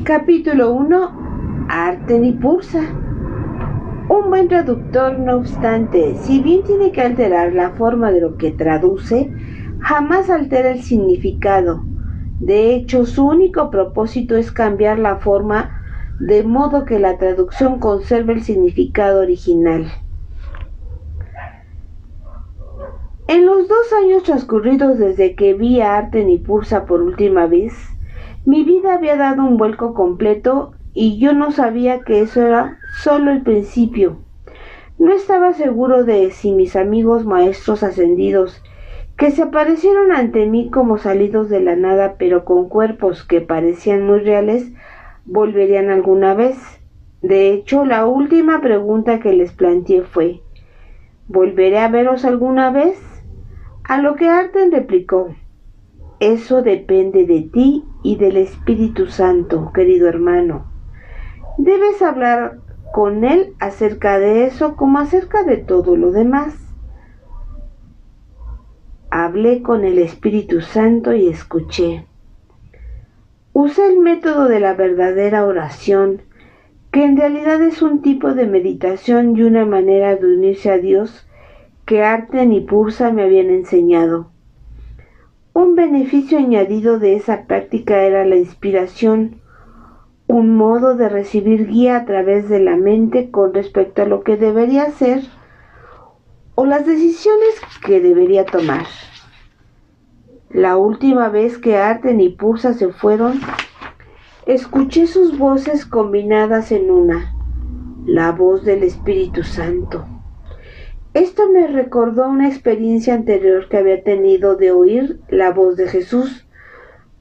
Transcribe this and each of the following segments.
Capítulo 1. Arten y Pursa. Un buen traductor, no obstante, si bien tiene que alterar la forma de lo que traduce, jamás altera el significado. De hecho, su único propósito es cambiar la forma de modo que la traducción conserve el significado original. En los 2 años transcurridos desde que vi a Arten y Pursa por última vez, mi vida había dado un vuelco completo y yo no sabía que eso era solo el principio. No estaba seguro de si mis amigos maestros ascendidos, que se aparecieron ante mí como salidos de la nada pero con cuerpos que parecían muy reales, volverían alguna vez. De hecho, la última pregunta que les planteé fue: ¿volveré a veros alguna vez? A lo que Arten replicó: eso depende de ti y del Espíritu Santo, querido hermano. Debes hablar con él acerca de eso como acerca de todo lo demás. Hablé con el Espíritu Santo y escuché. Usé el método de la verdadera oración, que en realidad es un tipo de meditación y una manera de unirse a Dios que Arten y Pursa me habían enseñado. Un beneficio añadido de esa práctica era la inspiración, un modo de recibir guía a través de la mente con respecto a lo que debería hacer o las decisiones que debería tomar. La última vez que Arten y Pursa se fueron, escuché sus voces combinadas en una, la voz del Espíritu Santo. Esto me recordó una experiencia anterior que había tenido de oír la voz de Jesús,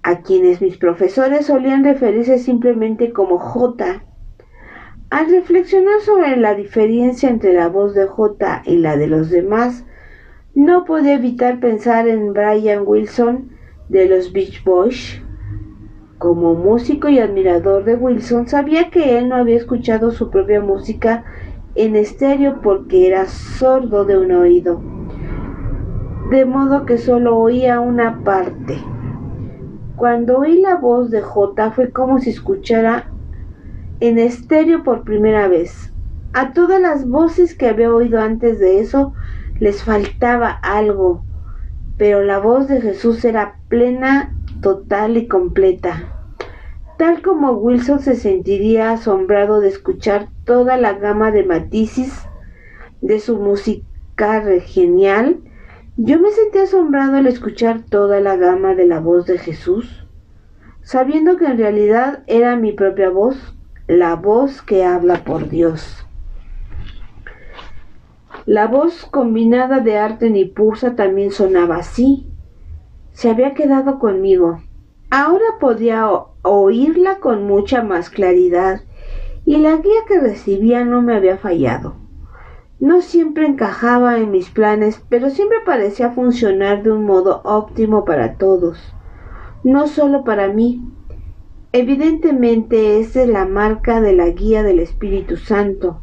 a quienes mis profesores solían referirse simplemente como J. Al reflexionar sobre la diferencia entre la voz de J y la de los demás, no podía evitar pensar en Brian Wilson de los Beach Boys. Como músico y admirador de Wilson, sabía que él no había escuchado su propia música en estéreo porque era sordo de un oído, de modo que solo oía una parte. Cuando oí la voz de J fue como si escuchara en estéreo por primera vez. A todas las voces que había oído antes de eso les faltaba algo, pero la voz de Jesús era plena, total y completa. Tal como Wilson se sentiría asombrado de escuchar toda la gama de matices de su música genial, yo me sentí asombrado al escuchar toda la gama de la voz de Jesús, sabiendo que en realidad era mi propia voz, la voz que habla por Dios. La voz combinada de Arten y Pursa también sonaba así. Se había quedado conmigo. Ahora podía oírla con mucha más claridad y la guía que recibía no me había fallado. No siempre encajaba en mis planes, pero siempre parecía funcionar de un modo óptimo para todos, no solo para mí. Evidentemente, esa es la marca de la guía del Espíritu Santo.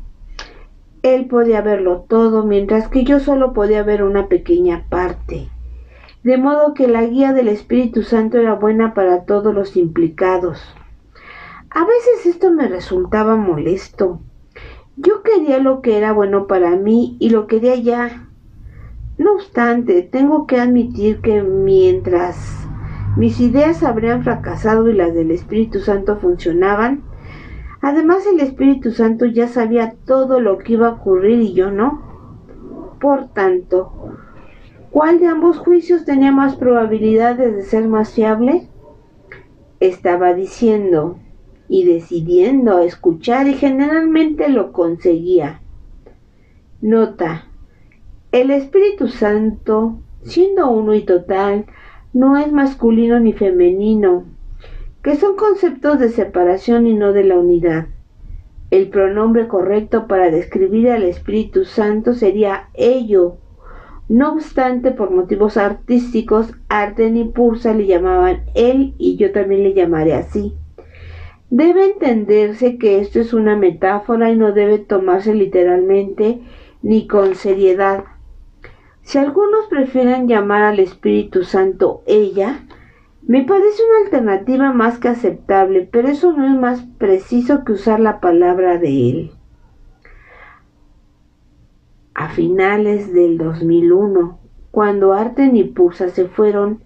Él podía verlo todo, mientras que yo solo podía ver una pequeña parte. De modo que la guía del Espíritu Santo era buena para todos los implicados. A veces esto me resultaba molesto. Yo quería lo que era bueno para mí y lo quería ya. No obstante, tengo que admitir que mientras mis ideas habrían fracasado y las del Espíritu Santo funcionaban, además el Espíritu Santo ya sabía todo lo que iba a ocurrir y yo no. Por tanto, ¿cuál de ambos juicios tenía más probabilidades de ser más fiable? Estaba diciendo y decidiendo escuchar y generalmente lo conseguía. Nota: el Espíritu Santo, siendo uno y total, no es masculino ni femenino, que son conceptos de separación y no de la unidad. El pronombre correcto para describir al Espíritu Santo sería ello. No obstante, por motivos artísticos, Arten y Pursa le llamaban él y yo también le llamaré así. Debe entenderse que esto es una metáfora y no debe tomarse literalmente ni con seriedad. Si algunos prefieren llamar al Espíritu Santo ella, Me parece una alternativa más que aceptable, pero eso no es más preciso que usar la palabra de él. A finales del 2001, cuando Arten y Pusa se fueron,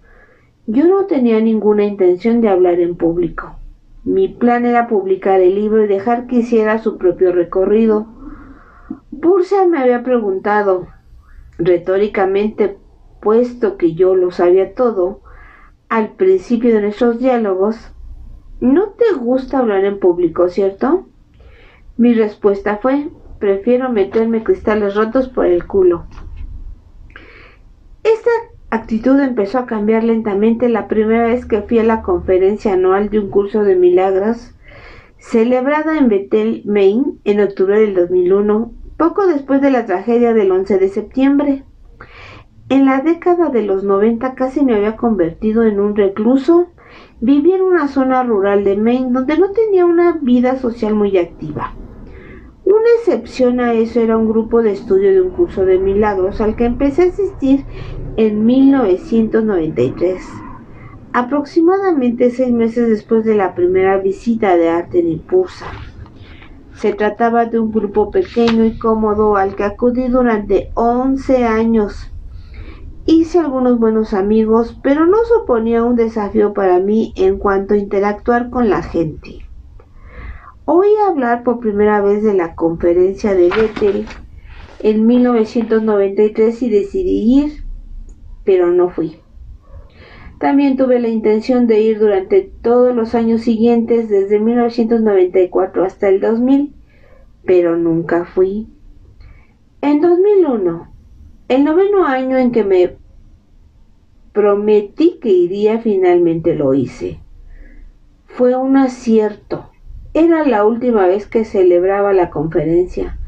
yo no tenía ninguna intención de hablar en público. Mi plan era publicar el libro y dejar que hiciera su propio recorrido. Pusa me había preguntado, retóricamente, puesto que yo lo sabía todo, al principio de nuestros diálogos, ¿no te gusta hablar en público, cierto? Mi respuesta fue, prefiero meterme cristales rotos por el culo. Esta actitud empezó a cambiar lentamente la primera vez que fui a la conferencia anual de un curso de milagros celebrada en Bethel, Maine, en octubre del 2001, poco después de la tragedia del 11 de septiembre. En la década de los 90 casi me había convertido en un recluso. Vivía en una zona rural de Maine donde no tenía una vida social muy activa. Una excepción a eso era un grupo de estudio de un curso de milagros al que empecé a asistir en 1993, aproximadamente 6 meses después de la primera visita de Arten y Pusa. Se trataba de un grupo pequeño y cómodo al que acudí durante 11 años. Hice algunos buenos amigos, pero no suponía un desafío para mí en cuanto a interactuar con la gente. Oí hablar por primera vez de la conferencia de Bethel en 1993 y decidí ir, pero no fui. También tuve la intención de ir durante todos los años siguientes, desde 1994 hasta el 2000, pero nunca fui. En 2001, el 9º año en que me prometí que iría, finalmente lo hice. Fue un acierto. Era la última vez que celebraba la conferencia.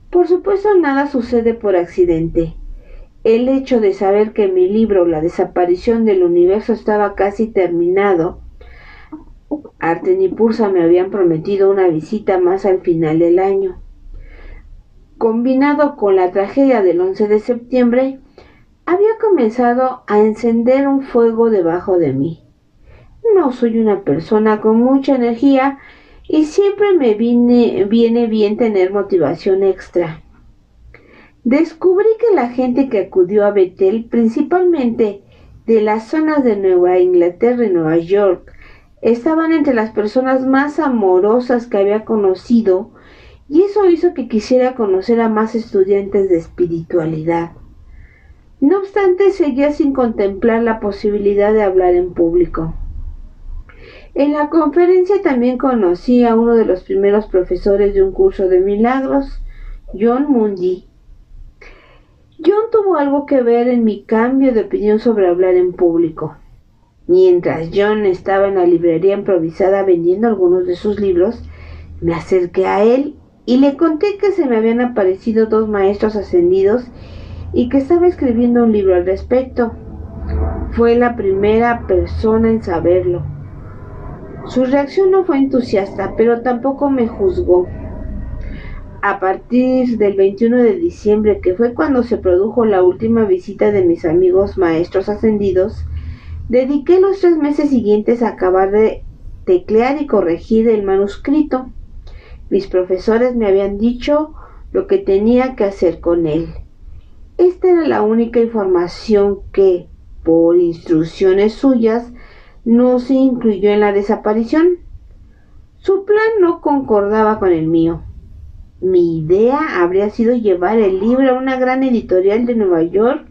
Por supuesto, nada sucede por accidente. El hecho de saber que mi libro La desaparición del universo estaba casi terminado. Arten y Pusa me habían prometido una visita más al final del año. Combinado con la tragedia del 11 de septiembre, había comenzado a encender un fuego debajo de mí. No soy una persona con mucha energía y siempre me viene bien tener motivación extra. Descubrí que la gente que acudió a Bethel, principalmente de las zonas de Nueva Inglaterra y Nueva York, estaban entre las personas más amorosas que había conocido, y eso hizo que quisiera conocer a más estudiantes de espiritualidad. No obstante, seguía sin contemplar la posibilidad de hablar en público. En la conferencia también conocí a uno de los primeros profesores de un curso de milagros, Jon Mundy. Jon tuvo algo que ver en mi cambio de opinión sobre hablar en público. Mientras Jon estaba en la librería improvisada vendiendo algunos de sus libros, me acerqué a él y le conté que se me habían aparecido 2 maestros ascendidos y que estaba escribiendo un libro al respecto. Fue la primera persona en saberlo. Su reacción no fue entusiasta, pero tampoco me juzgó. A partir del 21 de diciembre, que fue cuando se produjo la última visita de mis amigos maestros ascendidos, dediqué los 3 meses siguientes a acabar de teclear y corregir el manuscrito. Mis profesores me habían dicho lo que tenía que hacer con él. Esta era la única información que, por instrucciones suyas, no se incluyó en la desaparición. Su plan no concordaba con el mío. Mi idea habría sido llevar el libro a una gran editorial de Nueva York,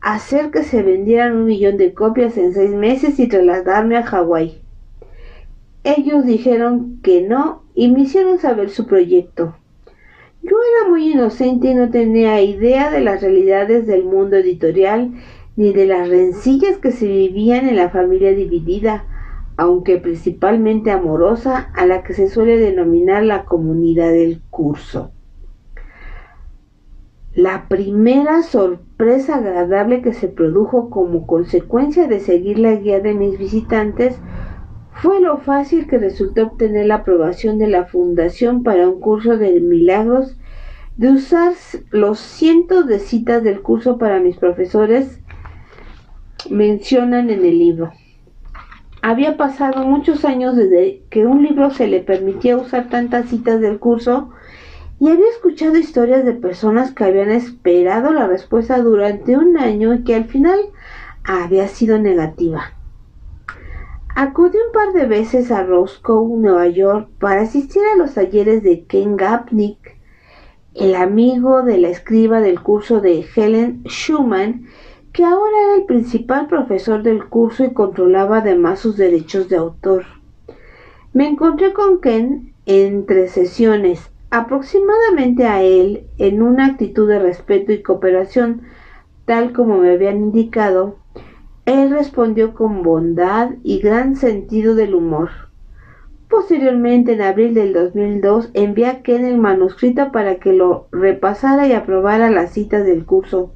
hacer que se vendieran 1 millón de copias en 6 meses y trasladarme a Hawái. Ellos dijeron que no y me hicieron saber su proyecto. Yo era muy inocente y no tenía idea de las realidades del mundo editorial ni de las rencillas que se vivían en la familia dividida, aunque principalmente amorosa, a la que se suele denominar la comunidad del curso. La primera sorpresa agradable que se produjo como consecuencia de seguir la guía de mis visitantes fue lo fácil que resultó obtener la aprobación de la Fundación para un curso de milagros, de usar los cientos de citas del curso para mis profesores mencionan en el libro. había pasado muchos años desde que un libro se le permitía usar tantas citas del curso y había escuchado historias de personas que habían esperado la respuesta durante un año y que al final había sido negativa. Acudí un par de veces a Roscoe, Nueva York, para asistir a los talleres de Ken Gapnick, el amigo de la escriba del curso de Helen Schuman, que ahora era el principal profesor del curso y controlaba además sus derechos de autor. Me encontré con Ken entre sesiones, aproximadamente a él, en una actitud de respeto y cooperación, tal como me habían indicado. Él respondió con bondad y gran sentido del humor. Posteriormente, en abril del 2002, envié a Ken el manuscrito para que lo repasara y aprobara las citas del curso.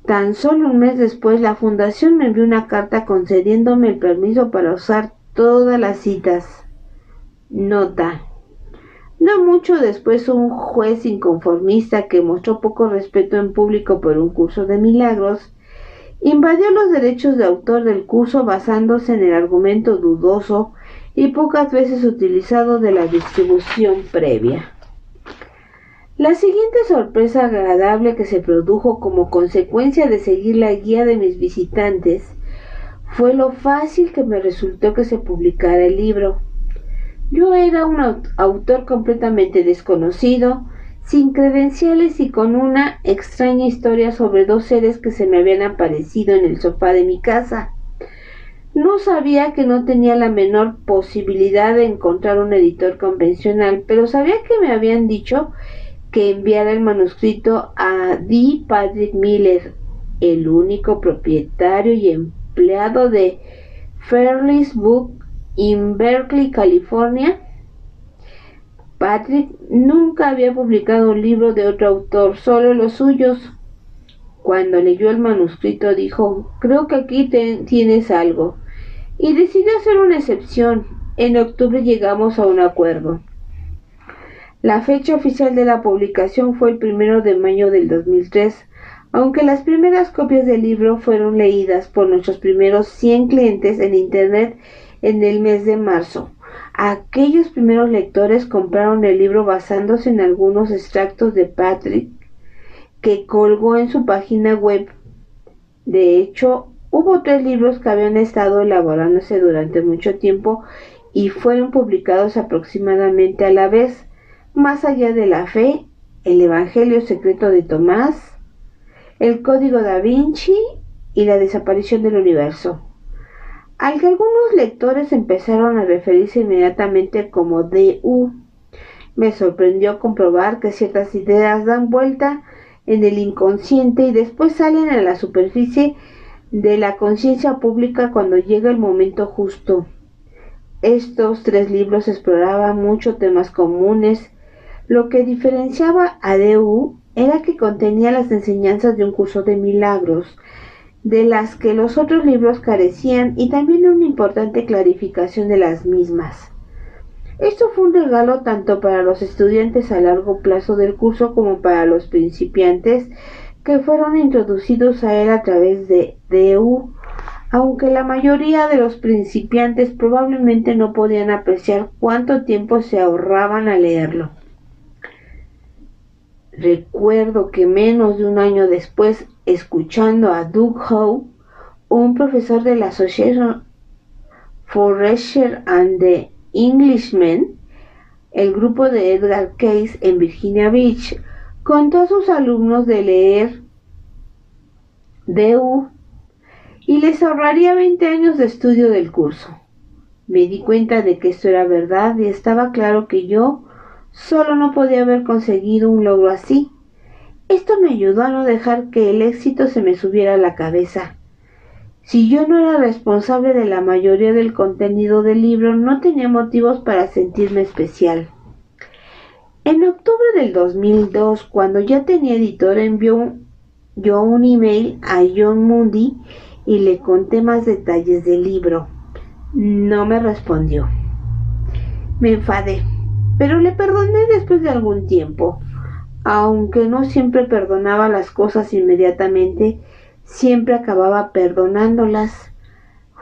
Tan solo un mes después, la fundación me envió una carta concediéndome el permiso para usar todas las citas. Nota: no mucho después, un juez inconformista que mostró poco respeto en público por un curso de milagros invadió los derechos de autor del curso basándose en el argumento dudoso y pocas veces utilizado de la distribución previa. La siguiente sorpresa agradable que se produjo como consecuencia de seguir la guía de mis visitantes fue lo fácil que me resultó que se publicara el libro. Yo era un autor completamente desconocido, sin credenciales y con una extraña historia sobre dos seres que se me habían aparecido en el sofá de mi casa. No sabía que no tenía la menor posibilidad de encontrar un editor convencional, pero sabía que me habían dicho que enviara el manuscrito a D. Patrick Miller, el único propietario y empleado de Fairless Book en Berkeley, California. Patrick nunca había publicado un libro de otro autor, solo los suyos. Cuando leyó el manuscrito dijo: creo que aquí tienes algo, y decidió hacer una excepción. En octubre llegamos a un acuerdo. La fecha oficial de la publicación fue el 1 de mayo del 2003, aunque las primeras copias del libro fueron leídas por nuestros primeros 100 clientes en Internet en el mes de marzo. Aquellos primeros lectores compraron el libro basándose en algunos extractos de Patrick que colgó en su página web. De hecho, hubo 3 libros que habían estado elaborándose durante mucho tiempo y fueron publicados aproximadamente a la vez: Más allá de la fe, El Evangelio secreto de Tomás, El Código da Vinci y La desaparición del universo. Al que algunos lectores empezaron a referirse inmediatamente como D.U. Me sorprendió comprobar que ciertas ideas dan vuelta en el inconsciente y después salen a la superficie de la conciencia pública cuando llega el momento justo. Estos 3 libros exploraban muchos temas comunes. Lo que diferenciaba a D.U. era que contenía las enseñanzas de un curso de milagros, de las que los otros libros carecían, y también una importante clarificación de las mismas. Esto fue un regalo tanto para los estudiantes a largo plazo del curso como para los principiantes que fueron introducidos a él a través de D.U., aunque la mayoría de los principiantes probablemente no podían apreciar cuánto tiempo se ahorraban al leerlo. Recuerdo que menos de un año después, escuchando a Doug Howe, un profesor de la Association for Research and the Englishmen, el grupo de Edgar Cayce en Virginia Beach, contó a sus alumnos de leer D.U. y les ahorraría 20 años de estudio del curso. Me di cuenta de que esto era verdad y estaba claro que yo solo no podía haber conseguido un logro así. Esto me ayudó a no dejar que el éxito se me subiera a la cabeza. Si yo no era responsable de la mayoría del contenido del libro, no tenía motivos para sentirme especial. En octubre del 2002, cuando ya tenía editor, envió yo un email a John Mundy y le conté más detalles del libro. No me respondió. Me enfadé, pero le perdoné después de algún tiempo. Aunque no siempre perdonaba las cosas inmediatamente, siempre acababa perdonándolas.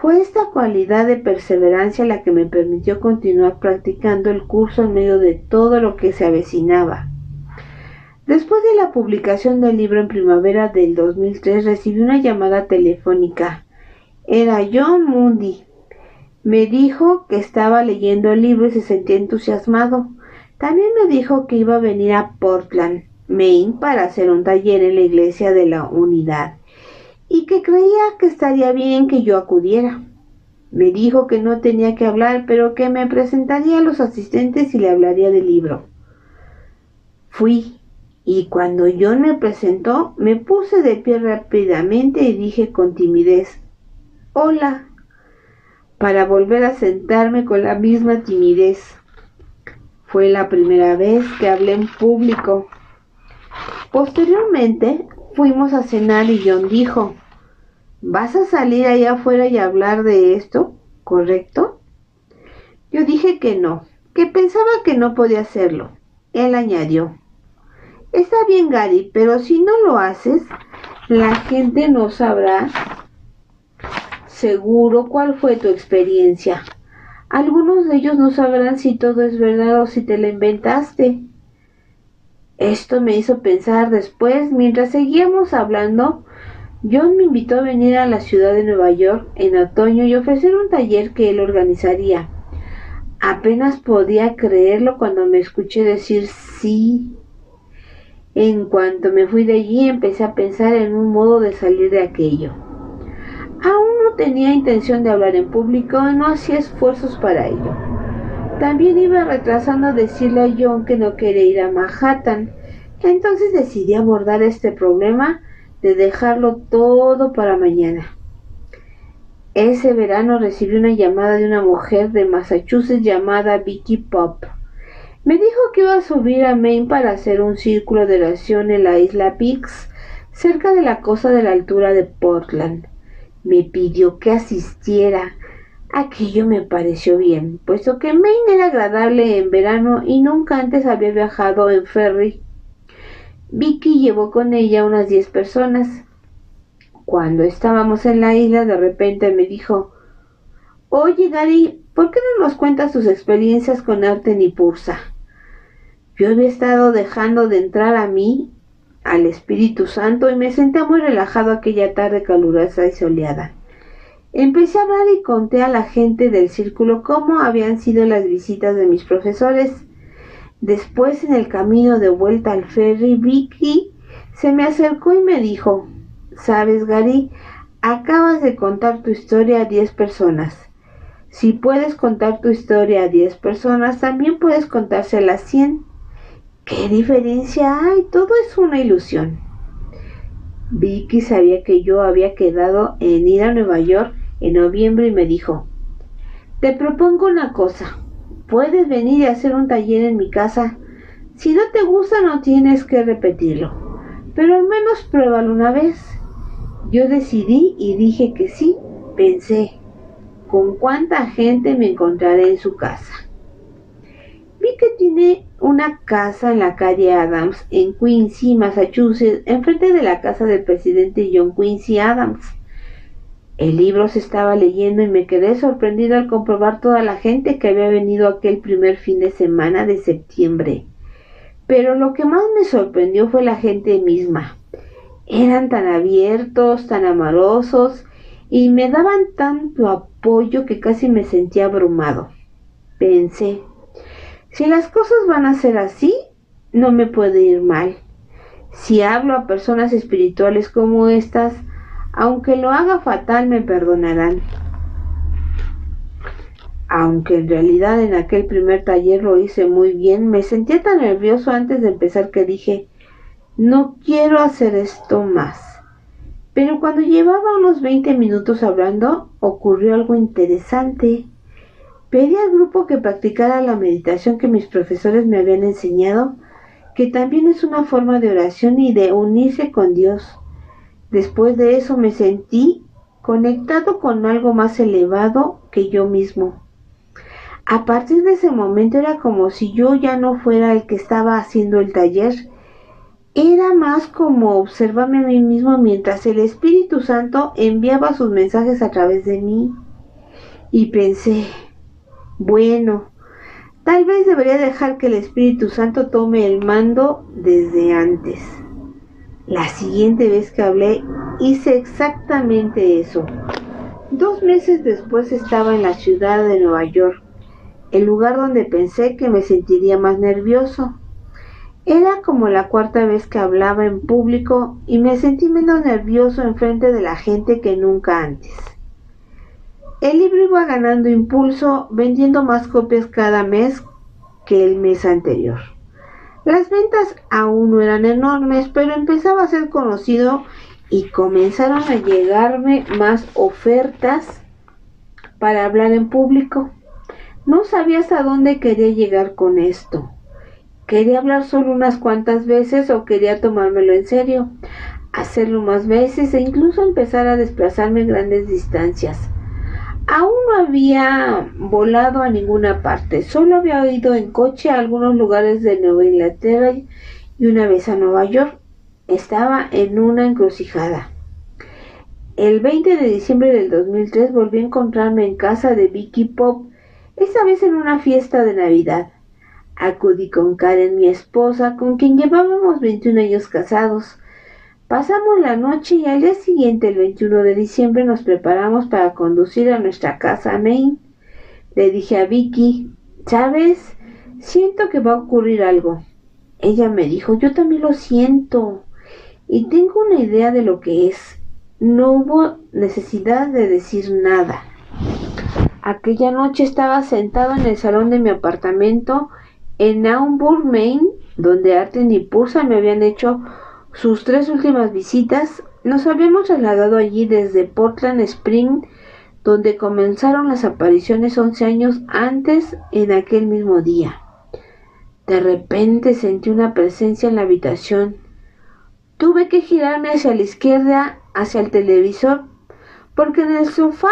Fue esta cualidad de perseverancia la que me permitió continuar practicando el curso en medio de todo lo que se avecinaba. Después de la publicación del libro en primavera del 2003, recibí una llamada telefónica. Era Jon Mundy. Me dijo que estaba leyendo el libro y se sentía entusiasmado. También me dijo que iba a venir a Portland, Maine, para hacer un taller en la iglesia de la Unidad y que creía que estaría bien que yo acudiera. Me dijo que no tenía que hablar, pero que me presentaría a los asistentes y le hablaría del libro. Fui. Y cuando John me presentó, me puse de pie rápidamente y dije con timidez, «Hola», para volver a sentarme con la misma timidez. Fue la primera vez que hablé en público. Posteriormente, fuimos a cenar y John dijo, «¿Vas a salir allá afuera y hablar de esto, correcto?». Yo dije que no, que pensaba que no podía hacerlo. Él añadió, «Está bien, Gary, pero si no lo haces, la gente no sabrá seguro cuál fue tu experiencia. Algunos de ellos no sabrán si todo es verdad o si te la inventaste». Esto me hizo pensar después, mientras seguíamos hablando, John me invitó a venir a la ciudad de Nueva York en otoño y ofrecer un taller que él organizaría. Apenas podía creerlo cuando me escuché decir sí. En cuanto me fui de allí, empecé a pensar en un modo de salir de aquello. Aún no tenía intención de hablar en público y no hacía esfuerzos para ello. También iba retrasando decirle a John que no quería ir a Manhattan. Entonces decidí abordar este problema de dejarlo todo para mañana. Ese verano recibí una llamada de una mujer de Massachusetts llamada Vicky Pop. Me dijo que iba a subir a Maine para hacer un círculo de oración en la isla Biggs, cerca de la costa de la altura de Portland. Me pidió que asistiera. Aquello me pareció bien, puesto que Maine era agradable en verano y nunca antes había viajado en ferry. Vicky llevó con ella unas 10 personas. Cuando estábamos en la isla, de repente me dijo, «Oye, Gary, ¿por qué no nos cuentas tus experiencias con Arten y Pursa?». Yo había estado dejando de entrar a mí, al Espíritu Santo, y me senté muy relajado aquella tarde calurosa y soleada. Empecé a hablar y conté a la gente del círculo cómo habían sido las visitas de mis profesores. Después, en el camino de vuelta al ferry, Vicky se me acercó y me dijo, «¿Sabes, Gary? Acabas de contar tu historia a 10 personas. Si puedes contar tu historia a 10 personas, también puedes contársela a 100. ¿Qué diferencia hay? Todo es una ilusión». Vicky sabía que yo había quedado en ir a Nueva York en noviembre y me dijo, «Te propongo una cosa. Puedes venir y hacer un taller en mi casa. Si no te gusta, no tienes que repetirlo, pero al menos pruébalo una vez». Yo decidí y dije que sí. Pensé, ¿con cuánta gente me encontraré en su casa? Vi que tiene una casa en la calle Adams, en Quincy, Massachusetts, enfrente de la casa del presidente John Quincy Adams. El libro se estaba leyendo y me quedé sorprendido al comprobar toda la gente que había venido aquel primer fin de semana de septiembre. Pero lo que más me sorprendió fue la gente misma. Eran tan abiertos, tan amorosos y me daban tanto apoyo que casi me sentía abrumado. Pensé, si las cosas van a ser así, no me puede ir mal. Si hablo a personas espirituales como estas, aunque lo haga fatal, me perdonarán. Aunque en realidad en aquel primer taller lo hice muy bien, me sentía tan nervioso antes de empezar que dije, no quiero hacer esto más. Pero cuando llevaba unos 20 minutos hablando, ocurrió algo interesante. Pedí al grupo que practicara la meditación que mis profesores me habían enseñado, que también es una forma de oración y de unirse con Dios. Después de eso me sentí conectado con algo más elevado que yo mismo. A partir de ese momento era como si yo ya no fuera el que estaba haciendo el taller. Era más como observarme a mí mismo mientras el Espíritu Santo enviaba sus mensajes a través de mí. Y pensé, bueno, tal vez debería dejar que el Espíritu Santo tome el mando desde antes. La siguiente vez que hablé, hice exactamente eso. 2 meses después estaba en la ciudad de Nueva York, el lugar donde pensé que me sentiría más nervioso. Era como la cuarta vez que hablaba en público y me sentí menos nervioso enfrente de la gente que nunca antes. El libro iba ganando impulso, vendiendo más copias cada mes que el mes anterior. Las ventas aún no eran enormes, pero empezaba a ser conocido y comenzaron a llegarme más ofertas para hablar en público. No sabía hasta dónde quería llegar con esto. ¿Quería hablar solo unas cuantas veces o quería tomármelo en serio? Hacerlo más veces e incluso empezar a desplazarme grandes distancias. Aún no había volado a ninguna parte, solo había ido en coche a algunos lugares de Nueva Inglaterra y una vez a Nueva York. Estaba en una encrucijada. El 20 de diciembre del 2003 volví a encontrarme en casa de Vicky Pop, esta vez en una fiesta de Navidad. Acudí con Karen, mi esposa, con quien llevábamos 21 años casados. Pasamos la noche y al día siguiente, el 21 de diciembre, nos preparamos para conducir a nuestra casa a Maine. Le dije a Vicky, ¿sabes? Siento que va a ocurrir algo. Ella me dijo, yo también lo siento y tengo una idea de lo que es. No hubo necesidad de decir nada. Aquella noche estaba sentado en el salón de mi apartamento en Naumburg, Maine, donde Arten y Pursa me habían hecho sus 3 últimas visitas. Nos habíamos trasladado allí desde Portland Spring, donde comenzaron las apariciones 11 años antes en aquel mismo día. De repente sentí una presencia en la habitación. Tuve que girarme hacia la izquierda, hacia el televisor, porque en el sofá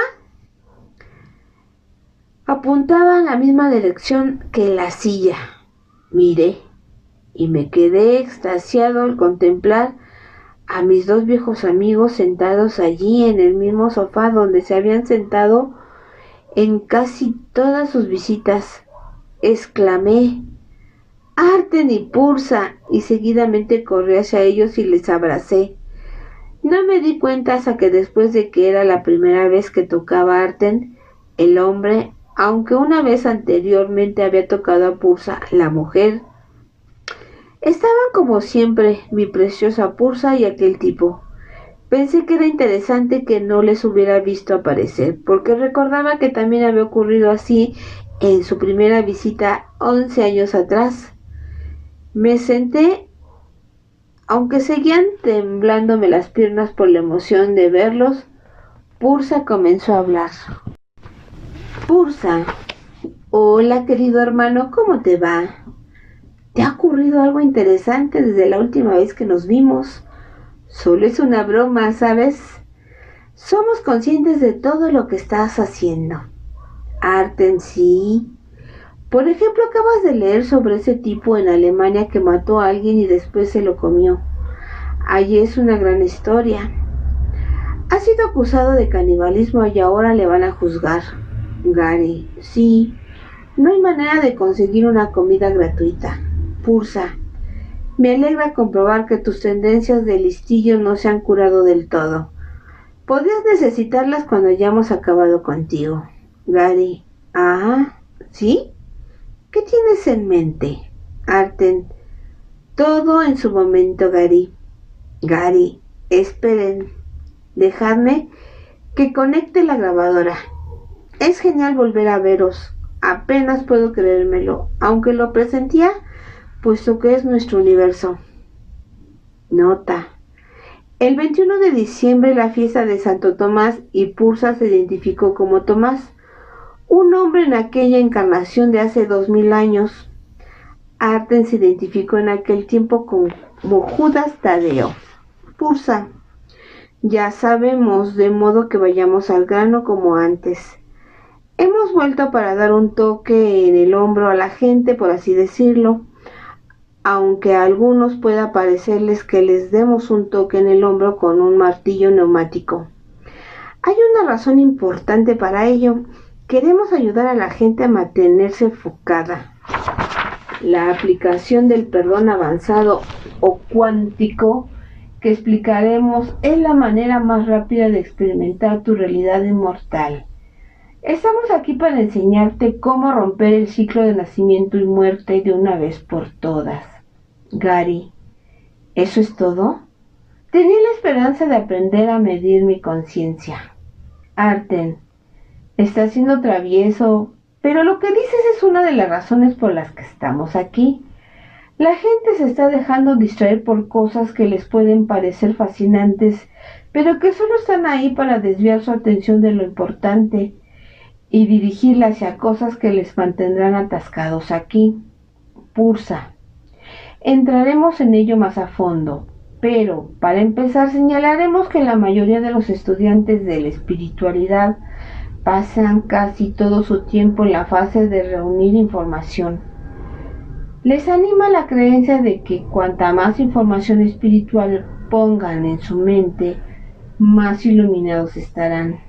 apuntaba en la misma dirección que la silla. Miré y me quedé extasiado al contemplar a mis 2 viejos amigos sentados allí en el mismo sofá donde se habían sentado en casi todas sus visitas. Exclamé, Arten y Pursa, y seguidamente corrí hacia ellos y les abracé. No me di cuenta hasta que después de que era la primera vez que tocaba a Arten, el hombre, aunque una vez anteriormente había tocado a Pursa, la mujer. Estaban como siempre, mi preciosa Pursa y aquel tipo. Pensé que era interesante que no les hubiera visto aparecer, porque recordaba que también había ocurrido así en su primera visita 11 años atrás. Me senté, aunque seguían temblándome las piernas por la emoción de verlos. Pursa comenzó a hablar. Pursa, hola querido hermano, ¿cómo te va? ¿Te ha ocurrido algo interesante desde la última vez que nos vimos? Solo es una broma, ¿sabes? Somos conscientes de todo lo que estás haciendo. Arten, sí. Por ejemplo, acabas de leer sobre ese tipo en Alemania que mató a alguien y después se lo comió. Allí es una gran historia. Ha sido acusado de canibalismo y ahora le van a juzgar. Gary, sí. No hay manera de conseguir una comida gratuita. Pursa, me alegra comprobar que tus tendencias de listillo no se han curado del todo. Podrías necesitarlas cuando hayamos acabado contigo. Gary, ¿sí? ¿Qué tienes en mente? Arten, todo en su momento, Gary. Gary, esperen. Dejadme que conecte la grabadora. Es genial volver a veros. Apenas puedo creérmelo, aunque lo presentía, puesto que es nuestro universo. Nota. El 21 de diciembre, la fiesta de Santo Tomás, y Pursa se identificó como Tomás, un hombre en aquella encarnación de hace 2000 años. Arten se identificó en aquel tiempo como Judas Tadeo. Pursa, ya sabemos, de modo que vayamos al grano como antes. Hemos vuelto para dar un toque en el hombro a la gente, por así decirlo, aunque a algunos pueda parecerles que les demos un toque en el hombro con un martillo neumático. Hay una razón importante para ello, queremos ayudar a la gente a mantenerse enfocada. La aplicación del perdón avanzado o cuántico que explicaremos es la manera más rápida de experimentar tu realidad inmortal. Estamos aquí para enseñarte cómo romper el ciclo de nacimiento y muerte de una vez por todas. Gary, ¿eso es todo? Tenía la esperanza de aprender a medir mi conciencia. Arten, está siendo travieso, pero lo que dices es una de las razones por las que estamos aquí. La gente se está dejando distraer por cosas que les pueden parecer fascinantes, pero que solo están ahí para desviar su atención de lo importante y dirigirla hacia cosas que les mantendrán atascados aquí. Pursa. Entraremos en ello más a fondo, pero para empezar señalaremos que la mayoría de los estudiantes de la espiritualidad pasan casi todo su tiempo en la fase de reunir información. Les anima la creencia de que cuanta más información espiritual pongan en su mente, más iluminados estarán.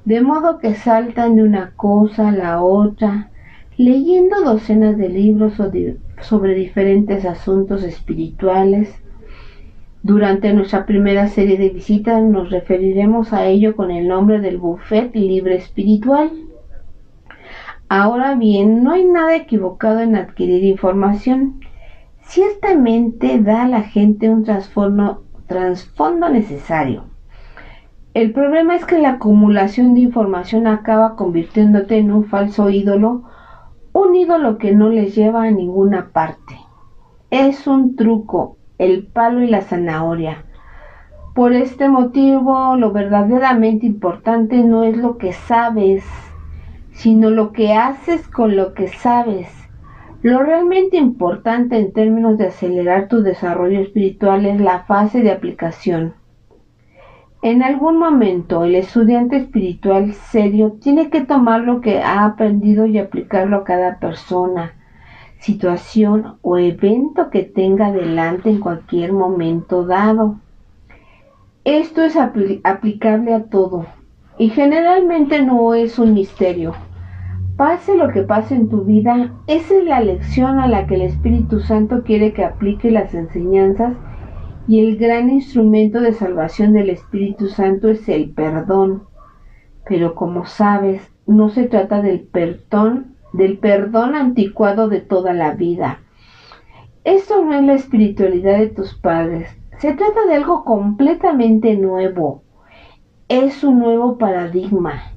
De modo que saltan de una cosa a la otra, leyendo docenas de libros sobre diferentes asuntos espirituales. Durante nuestra primera serie de visitas nos referiremos a ello con el nombre del Buffet Libre Espiritual. Ahora bien, no hay nada equivocado en adquirir información. Ciertamente da a la gente un trasfondo necesario. El problema es que la acumulación de información acaba convirtiéndote en un falso ídolo, un ídolo que no les lleva a ninguna parte. Es un truco, el palo y la zanahoria. Por este motivo, lo verdaderamente importante no es lo que sabes, sino lo que haces con lo que sabes. Lo realmente importante en términos de acelerar tu desarrollo espiritual es la fase de aplicación. En algún momento, el estudiante espiritual serio tiene que tomar lo que ha aprendido y aplicarlo a cada persona, situación o evento que tenga delante en cualquier momento dado. Esto es aplicable a todo y generalmente no es un misterio. Pase lo que pase en tu vida, esa es la lección a la que el Espíritu Santo quiere que aplique las enseñanzas, y el gran instrumento de salvación del Espíritu Santo es el perdón. Pero como sabes, no se trata del perdón anticuado de toda la vida. Esto no es la espiritualidad de tus padres. Se trata de algo completamente nuevo. Es un nuevo paradigma.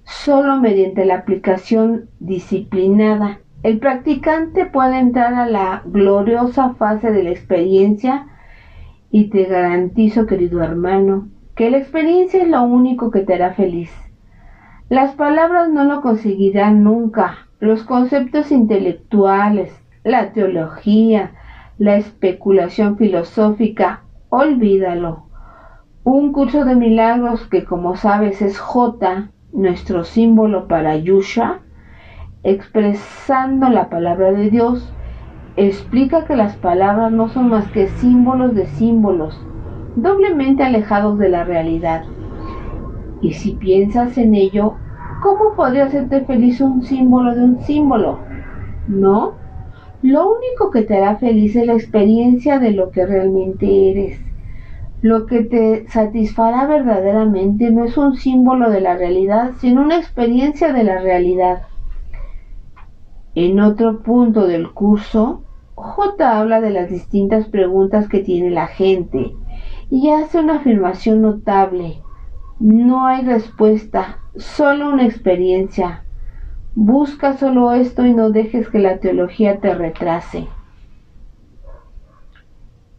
Solo mediante la aplicación disciplinada, el practicante puede entrar a la gloriosa fase de la experiencia. Y te garantizo, querido hermano, que la experiencia es lo único que te hará feliz. Las palabras no lo conseguirán nunca. Los conceptos intelectuales, la teología, la especulación filosófica, olvídalo. Un curso de milagros que, como sabes, es J, nuestro símbolo para Yusha, expresando la palabra de Dios, explica que las palabras no son más que símbolos de símbolos, doblemente alejados de la realidad. Y si piensas en ello, ¿cómo podría hacerte feliz un símbolo de un símbolo? ¿No? Lo único que te hará feliz es la experiencia de lo que realmente eres. Lo que te satisfará verdaderamente no es un símbolo de la realidad, sino una experiencia de la realidad. En otro punto del curso, J habla de las distintas preguntas que tiene la gente y hace una afirmación notable. No hay respuesta, solo una experiencia. Busca solo esto y no dejes que la teología te retrase.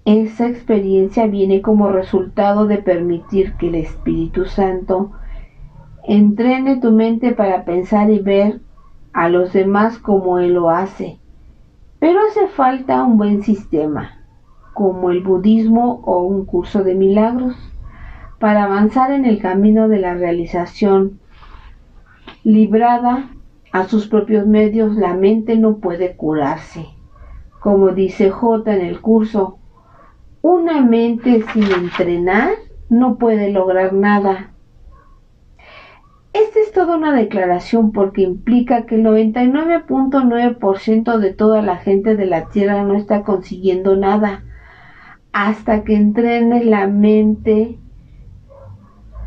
Esa experiencia viene como resultado de permitir que el Espíritu Santo entrene tu mente para pensar y ver a los demás como Él lo hace. Pero hace falta un buen sistema, como el budismo o un curso de milagros, para avanzar en el camino de la realización. Librada a sus propios medios, la mente no puede curarse. Como dice J en el curso, una mente sin entrenar no puede lograr nada. Esta es toda una declaración porque implica que el 99.9% de toda la gente de la Tierra no está consiguiendo nada. Hasta que entrenes la mente,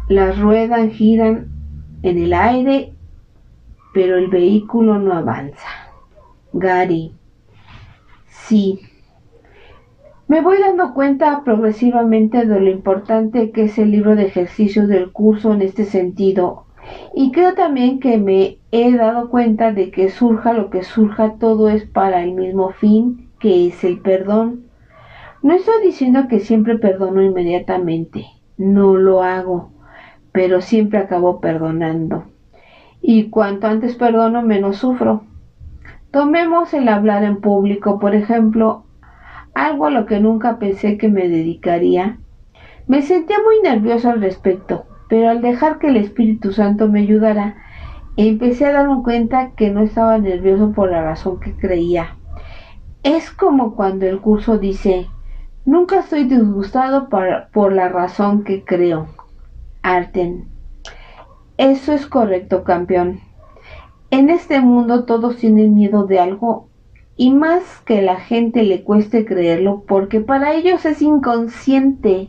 las ruedas giran en el aire, pero el vehículo no avanza. Gary. Sí. Me voy dando cuenta progresivamente de lo importante que es el libro de ejercicios del curso en este sentido. Y creo también que me he dado cuenta de que surja lo que surja, todo es para el mismo fin, que es el perdón. No estoy diciendo que siempre perdono inmediatamente, no lo hago, pero siempre acabo perdonando. Y cuanto antes perdono, menos sufro. Tomemos el hablar en público, por ejemplo, algo a lo que nunca pensé que me dedicaría. Me sentía muy nervioso al respecto, pero al dejar que el Espíritu Santo me ayudara, empecé a darme cuenta que no estaba nervioso por la razón que creía. Es como cuando el curso dice, nunca estoy disgustado por la razón que creo. Arten. Eso es correcto, campeón. En este mundo todos tienen miedo de algo y más que la gente le cueste creerlo porque para ellos es inconsciente.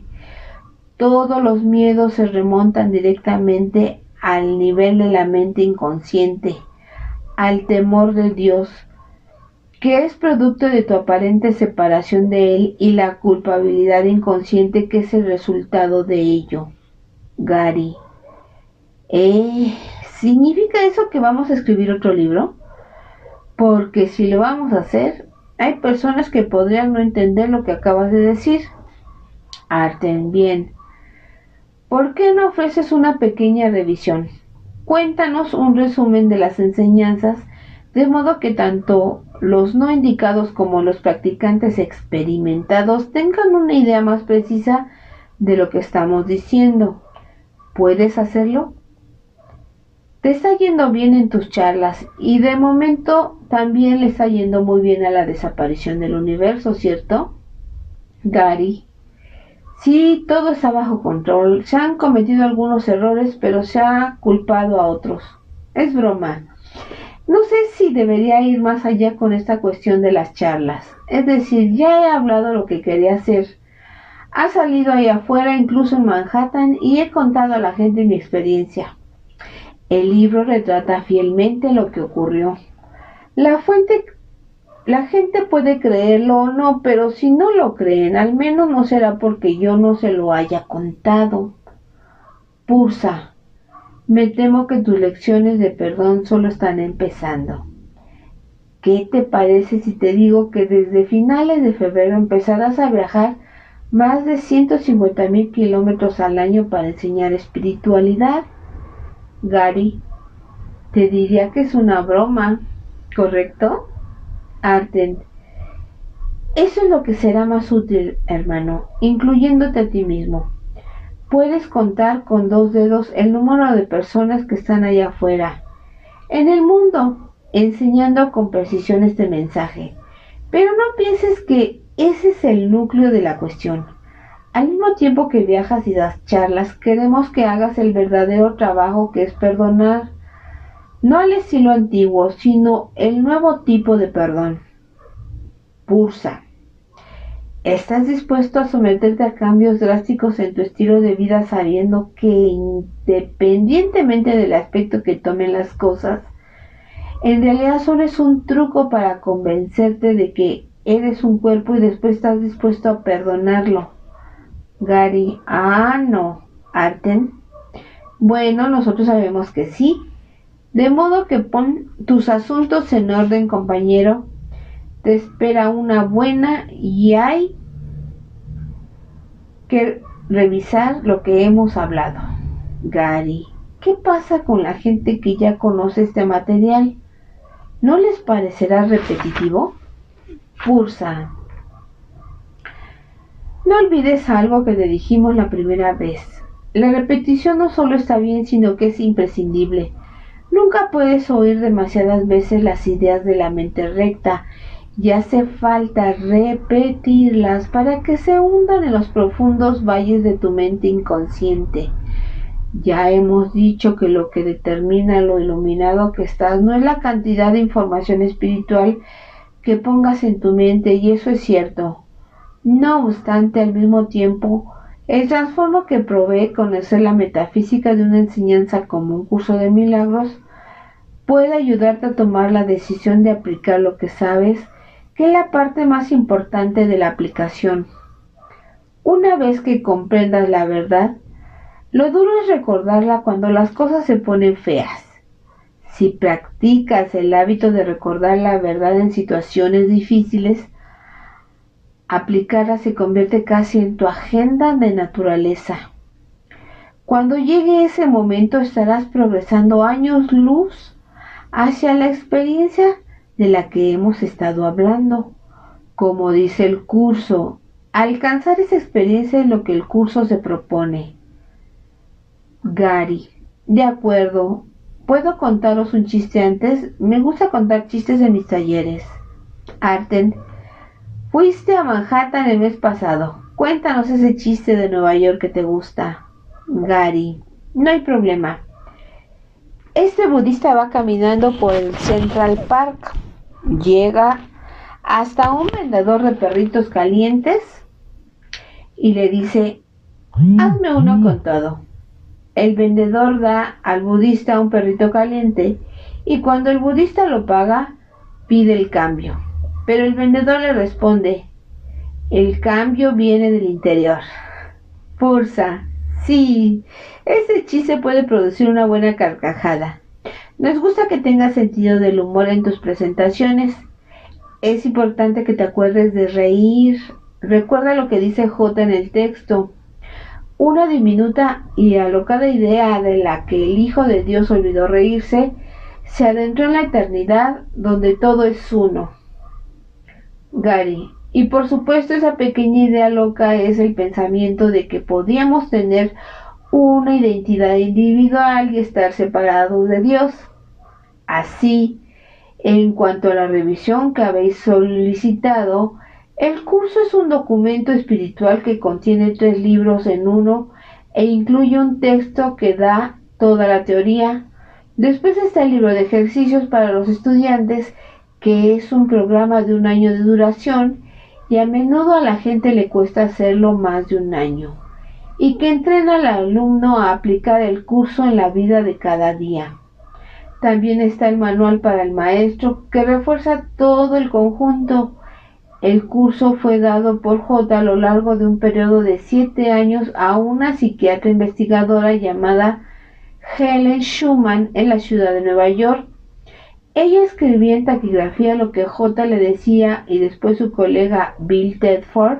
Todos los miedos se remontan directamente al nivel de la mente inconsciente, al temor de Dios, que es producto de tu aparente separación de Él y la culpabilidad inconsciente que es el resultado de ello. Gary. ¿Significa eso que vamos a escribir otro libro? Porque si lo vamos a hacer, hay personas que podrían no entender lo que acabas de decir. Arten, bien. ¿Por qué no ofreces una pequeña revisión? Cuéntanos un resumen de las enseñanzas, de modo que tanto los no indicados como los practicantes experimentados tengan una idea más precisa de lo que estamos diciendo. ¿Puedes hacerlo? Te está yendo bien en tus charlas y de momento también le está yendo muy bien a la desaparición del universo, ¿cierto? Gary. Sí, todo está bajo control. Se han cometido algunos errores, pero se ha culpado a otros. Es broma. No sé si debería ir más allá con esta cuestión de las charlas. Es decir, ya he hablado lo que quería hacer. Ha salido ahí afuera, incluso en Manhattan, y he contado a la gente mi experiencia. El libro retrata fielmente lo que ocurrió. La gente puede creerlo o no, pero si no lo creen, al menos no será porque yo no se lo haya contado. Pursa, me temo que tus lecciones de perdón solo están empezando. ¿Qué te parece si te digo que desde finales de febrero empezarás a viajar más de 150,000 kilómetros al año para enseñar espiritualidad? Gary, te diría que es una broma, ¿correcto? Arten, eso es lo que será más útil, hermano, incluyéndote a ti mismo. Puedes contar con 2 dedos el número de personas que están allá afuera, en el mundo, enseñando con precisión este mensaje. Pero no pienses que ese es el núcleo de la cuestión. Al mismo tiempo que viajas y das charlas, queremos que hagas el verdadero trabajo que es perdonar. No al estilo antiguo, sino el nuevo tipo de perdón. Pursa. ¿Estás dispuesto a someterte a cambios drásticos en tu estilo de vida sabiendo que independientemente del aspecto que tomen las cosas, en realidad solo es un truco para convencerte de que eres un cuerpo y después estás dispuesto a perdonarlo? Gary, no. Arten, bueno, nosotros sabemos que sí. De modo que pon tus asuntos en orden, compañero. Te espera una buena y hay que revisar lo que hemos hablado. Gary, ¿qué pasa con la gente que ya conoce este material? ¿No les parecerá repetitivo? Pursa. No olvides algo que te dijimos la primera vez. La repetición no solo está bien, sino que es imprescindible. Nunca puedes oír demasiadas veces las ideas de la mente recta y hace falta repetirlas para que se hundan en los profundos valles de tu mente inconsciente. Ya hemos dicho que lo que determina lo iluminado que estás no es la cantidad de información espiritual que pongas en tu mente, y eso es cierto. No obstante, al mismo tiempo, el trasfondo que provee conocer la metafísica de una enseñanza como un curso de milagros puede ayudarte a tomar la decisión de aplicar lo que sabes, que es la parte más importante de la aplicación. Una vez que comprendas la verdad, lo duro es recordarla cuando las cosas se ponen feas. Si practicas el hábito de recordar la verdad en situaciones difíciles, aplicarla se convierte casi en tu agenda de naturaleza. Cuando llegue ese momento estarás progresando años luz hacia la experiencia de la que hemos estado hablando. Como dice el curso, alcanzar esa experiencia es lo que el curso se propone. Gary: de acuerdo. ¿Puedo contaros un chiste antes? Me gusta contar chistes en mis talleres. Arten: fuiste a Manhattan el mes pasado. Cuéntanos ese chiste de Nueva York que te gusta. Gary: no hay problema. Este budista va caminando por el Central Park. Llega hasta un vendedor de perritos calientes y le dice: hazme uno con todo. El vendedor da al budista un perrito caliente y cuando el budista lo paga, pide el cambio. Pero el vendedor le responde: el cambio viene del interior. Pursa: sí, ese chiste puede producir una buena carcajada. Nos gusta que tengas sentido del humor en tus presentaciones. Es importante que te acuerdes de reír. Recuerda lo que dice J en el texto. Una diminuta y alocada idea de la que el Hijo de Dios olvidó reírse, se adentró en la eternidad donde todo es uno. Gary: y por supuesto esa pequeña idea loca es el pensamiento de que podíamos tener una identidad individual y estar separados de Dios. Así, en cuanto a la revisión que habéis solicitado, el curso es un documento espiritual que contiene 3 libros en uno e incluye un texto que da toda la teoría. Después está el libro de ejercicios para los estudiantes, que es un programa de 1 año de duración y a menudo a la gente le cuesta hacerlo más de 1 año, y que entrena al alumno a aplicar el curso en la vida de cada día. También está el manual para el maestro, que refuerza todo el conjunto. El curso fue dado por J a lo largo de un periodo de 7 años a una psiquiatra investigadora llamada Helen Schuman en la ciudad de Nueva York. Ella escribía en taquigrafía lo que J le decía y después su colega Bill Tedford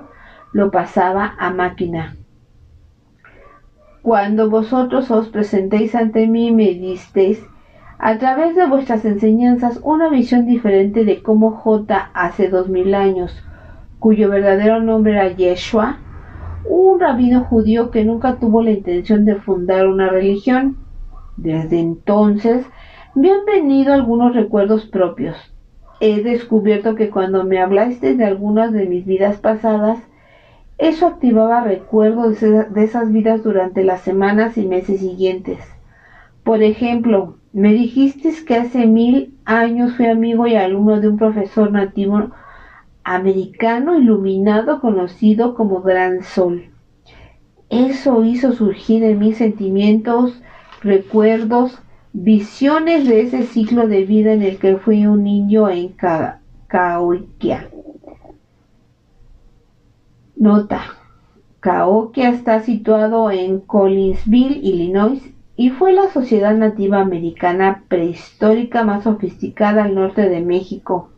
lo pasaba a máquina. Cuando vosotros os presentéis ante mí, me disteis a través de vuestras enseñanzas una visión diferente de cómo J hace 2000 años, cuyo verdadero nombre era Yeshua, un rabino judío que nunca tuvo la intención de fundar una religión. Desde entonces me han venido algunos recuerdos propios. He descubierto que cuando me hablaste de algunas de mis vidas pasadas, eso activaba recuerdos de esas vidas durante las semanas y meses siguientes. Por ejemplo, me dijiste que hace 1000 años fui amigo y alumno de un profesor nativo americano iluminado conocido como Gran Sol. Eso hizo surgir en mí sentimientos, recuerdos, visiones de ese ciclo de vida en el que fui un niño en Cahokia. Nota: Cahokia está situado en Collinsville, Illinois, y fue la sociedad nativa americana prehistórica más sofisticada al norte de México.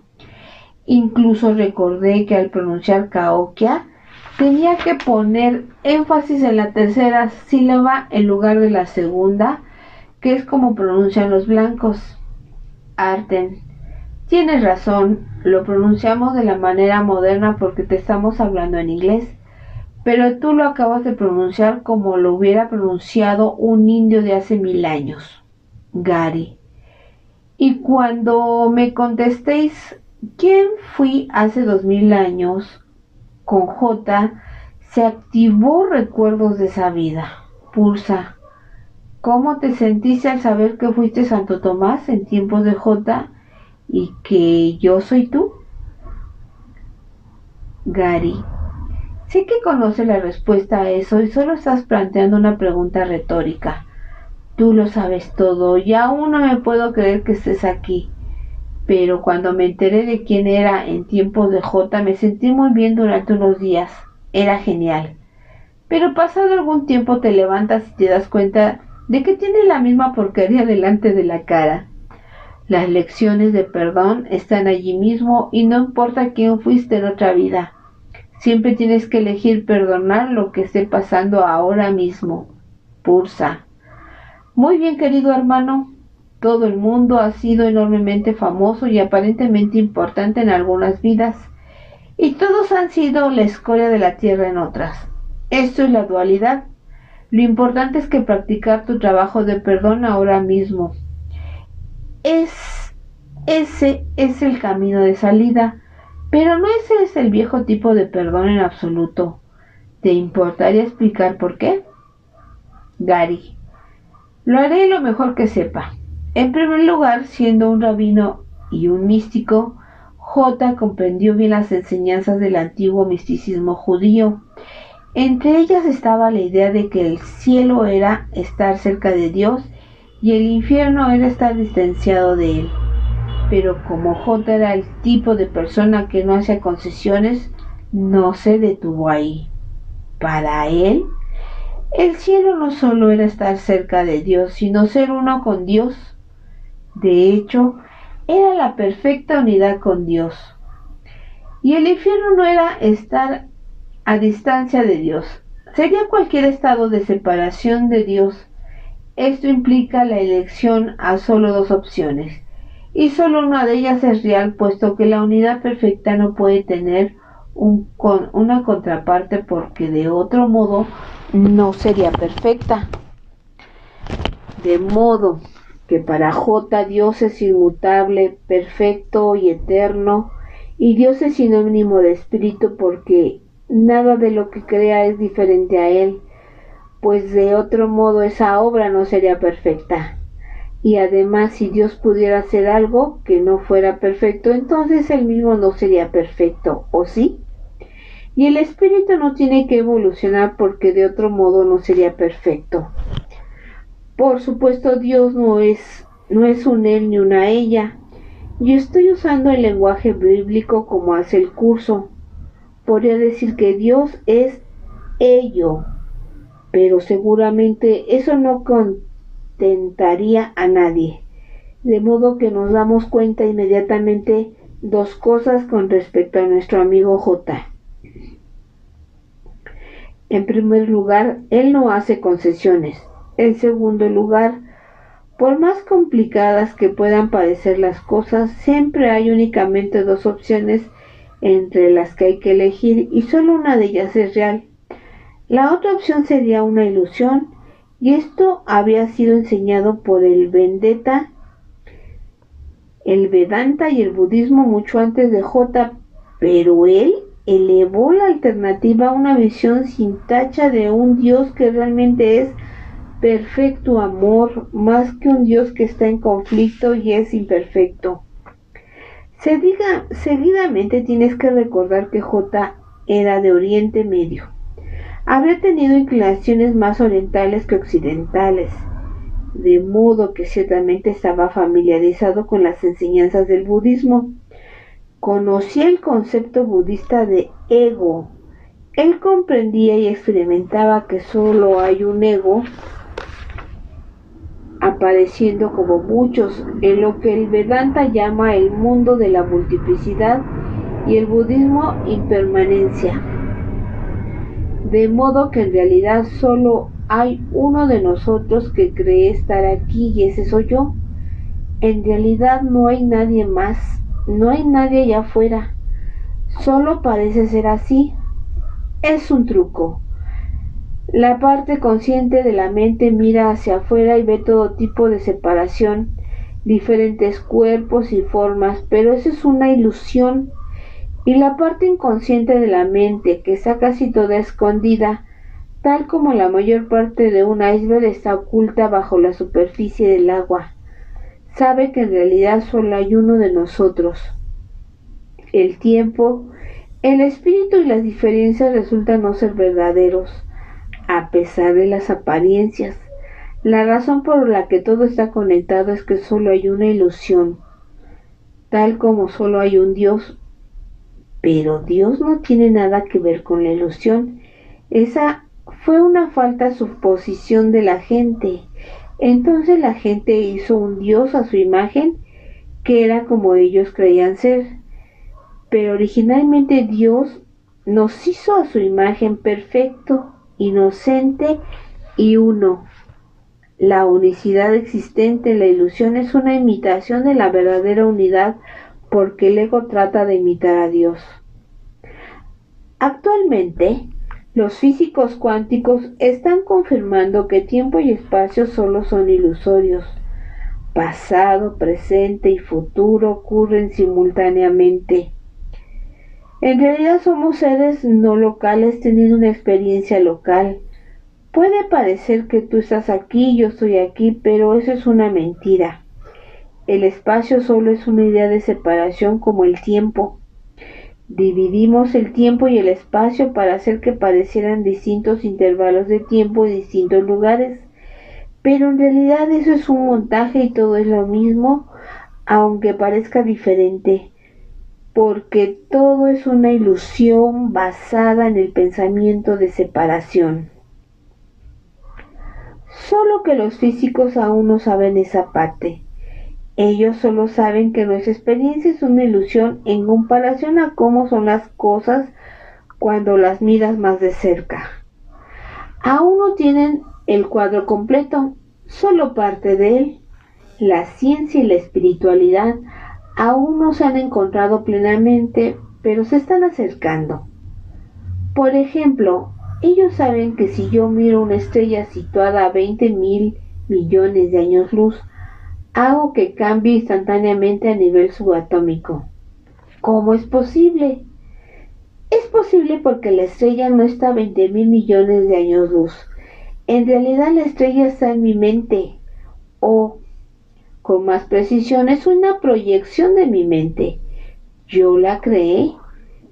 Incluso recordé que al pronunciar Cahokia tenía que poner énfasis en la tercera sílaba en lugar de la segunda, que es como pronuncian los blancos. Arten: tienes razón, lo pronunciamos de la manera moderna porque te estamos hablando en inglés, pero tú lo acabas de pronunciar como lo hubiera pronunciado un indio de hace 1000 años. Gary: y cuando me contestéis ¿quién fui hace 2000 años? Con J se activó recuerdos de esa vida. Pulsa: ¿Cómo te sentiste al saber que fuiste Santo Tomás en tiempos de J y que yo soy tú? Gary: sé que conoces la respuesta a eso y solo estás planteando una pregunta retórica. Tú lo sabes todo y aún no me puedo creer que estés aquí. Pero cuando me enteré de quién era en tiempos de J, me sentí muy bien durante unos días. Era genial. Pero pasado algún tiempo te levantas y te das cuenta de que tienes la misma porquería delante de la cara. Las lecciones de perdón están allí mismo y no importa quién fuiste en otra vida. Siempre tienes que elegir perdonar lo que esté pasando ahora mismo. Pursa. Muy bien, querido hermano. Todo el mundo ha sido enormemente famoso y aparentemente importante en algunas vidas, y todos han sido la escoria de la tierra en otras. Esto es la dualidad. Lo importante es que practicar tu trabajo de perdón ahora mismo. Ese es el camino de salida, pero no ese es el viejo tipo de perdón en absoluto. ¿Te importaría explicar por qué? Gary: lo haré lo mejor que sepa. En primer lugar, siendo un rabino y un místico, J comprendió bien las enseñanzas del antiguo misticismo judío. Entre ellas estaba la idea de que el cielo era estar cerca de Dios y el infierno era estar distanciado de Él. Pero como J era el tipo de persona que no hacía concesiones, no se detuvo ahí. Para él, el cielo no solo era estar cerca de Dios, sino ser uno con Dios. De hecho, era la perfecta unidad con Dios. Y el infierno no era estar a distancia de Dios. Sería cualquier estado de separación de Dios. Esto implica la elección a solo dos opciones, y solo una de ellas es real, puesto que la unidad perfecta no puede tener una contraparte, porque de otro modo no sería perfecta. De modo que para J Dios es inmutable, perfecto y eterno, y Dios es sinónimo de espíritu porque nada de lo que crea es diferente a Él, pues de otro modo esa obra no sería perfecta. Y además, si Dios pudiera hacer algo que no fuera perfecto, entonces Él mismo no sería perfecto, ¿o sí? Y el espíritu no tiene que evolucionar porque de otro modo no sería perfecto. Por supuesto, Dios no es un Él ni una ella. Yo estoy usando el lenguaje bíblico como hace el curso. Podría decir que Dios es ello, pero seguramente eso no contentaría a nadie. De modo que nos damos cuenta inmediatamente dos cosas con respecto a nuestro amigo J. En primer lugar, él no hace concesiones. En segundo lugar, por más complicadas que puedan parecer las cosas, siempre hay únicamente dos opciones entre las que hay que elegir y solo una de ellas es real. La otra opción sería una ilusión, y esto había sido enseñado por el Vedanta y el budismo mucho antes de J, pero él elevó la alternativa a una visión sin tacha de un Dios que realmente es perfecto amor, más que un Dios que está en conflicto y es imperfecto. Seguidamente tienes que recordar que J era de Oriente Medio. Habría tenido inclinaciones más orientales que occidentales, de modo que ciertamente estaba familiarizado con las enseñanzas del budismo. Conocía el concepto budista de ego. Él comprendía y experimentaba que solo hay un ego apareciendo como muchos, en lo que el Vedanta llama el mundo de la multiplicidad y el budismo impermanencia. De modo que en realidad solo hay uno de nosotros que cree estar aquí y ese soy yo. En realidad no hay nadie más, no hay nadie allá afuera. Solo parece ser así. Es un truco. La parte consciente de la mente mira hacia afuera y ve todo tipo de separación, diferentes cuerpos y formas, pero eso es una ilusión. Y la parte inconsciente de la mente, que está casi toda escondida, tal como la mayor parte de un iceberg está oculta bajo la superficie del agua. Sabe que en realidad solo hay uno de nosotros. El tiempo, el espíritu y las diferencias resultan no ser verdaderos, a pesar de las apariencias. La razón por la que todo está conectado es que solo hay una ilusión, tal como solo hay un Dios. Pero Dios no tiene nada que ver con la ilusión. Esa fue una falsa suposición de la gente. Entonces la gente hizo un Dios a su imagen que era como ellos creían ser. Pero originalmente Dios nos hizo a su imagen perfecto, inocente y uno. La unicidad existente en la ilusión es una imitación de la verdadera unidad porque el ego trata de imitar a Dios. Actualmente, los físicos cuánticos están confirmando que tiempo y espacio solo son ilusorios. Pasado, presente y futuro ocurren simultáneamente. En realidad somos seres no locales teniendo una experiencia local. Puede parecer que tú estás aquí y yo estoy aquí, pero eso es una mentira. El espacio solo es una idea de separación como el tiempo. Dividimos el tiempo y el espacio para hacer que parecieran distintos intervalos de tiempo y distintos lugares, pero en realidad eso es un montaje y todo es lo mismo, aunque parezca diferente, porque todo es una ilusión basada en el pensamiento de separación. Solo que los físicos aún no saben esa parte. Ellos solo saben que nuestra experiencia es una ilusión en comparación a cómo son las cosas cuando las miras más de cerca. Aún no tienen el cuadro completo, solo parte de él. La ciencia y la espiritualidad aún no se han encontrado plenamente, pero se están acercando. Por ejemplo, ellos saben que si yo miro una estrella situada a 20.000 millones de años luz, hago que cambie instantáneamente a nivel subatómico. ¿Cómo es posible? Es posible porque la estrella no está a 20.000 millones de años luz. En realidad la estrella está en mi mente, o, con más precisión, es una proyección de mi mente. Yo la creé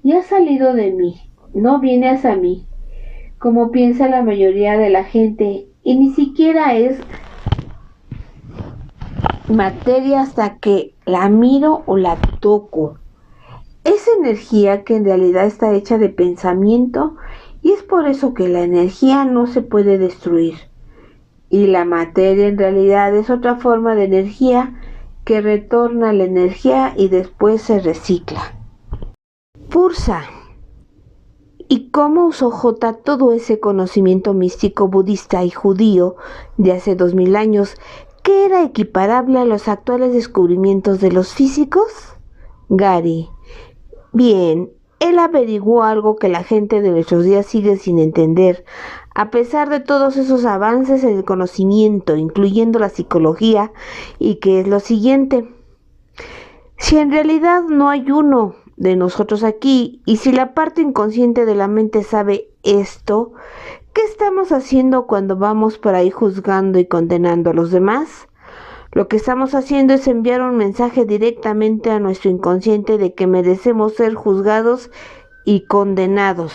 y ha salido de mí, no viene hacia mí, como piensa la mayoría de la gente, y ni siquiera es materia hasta que la miro o la toco. Es energía que en realidad está hecha de pensamiento y es por eso que la energía no se puede destruir. Y la materia en realidad es otra forma de energía que retorna la energía y después se recicla. Pursa. ¿Y cómo usó J todo ese conocimiento místico budista y judío de hace 2000 años que era equiparable a los actuales descubrimientos de los físicos? Gary. Bien, él averiguó algo que la gente de nuestros días sigue sin entender, a pesar de todos esos avances en el conocimiento, incluyendo la psicología, y que es lo siguiente. Si en realidad no hay uno de nosotros aquí, y si la parte inconsciente de la mente sabe esto, ¿qué estamos haciendo cuando vamos por ahí juzgando y condenando a los demás? Lo que estamos haciendo es enviar un mensaje directamente a nuestro inconsciente de que merecemos ser juzgados y condenados.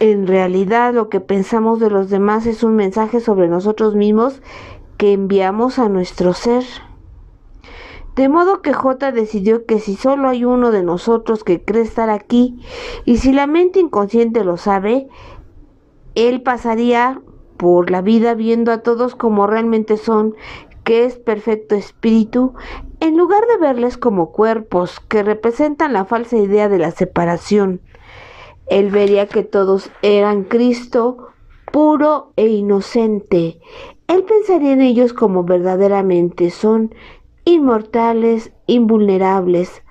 En realidad, lo que pensamos de los demás es un mensaje sobre nosotros mismos que enviamos a nuestro ser. De modo que J decidió que si solo hay uno de nosotros que cree estar aquí, y si la mente inconsciente lo sabe, él pasaría por la vida viendo a todos como realmente son, que es perfecto espíritu, en lugar de verles como cuerpos que representan la falsa idea de la separación. Él vería que todos eran Cristo, puro e inocente. Él pensaría en ellos como verdaderamente son, inmortales, invulnerables,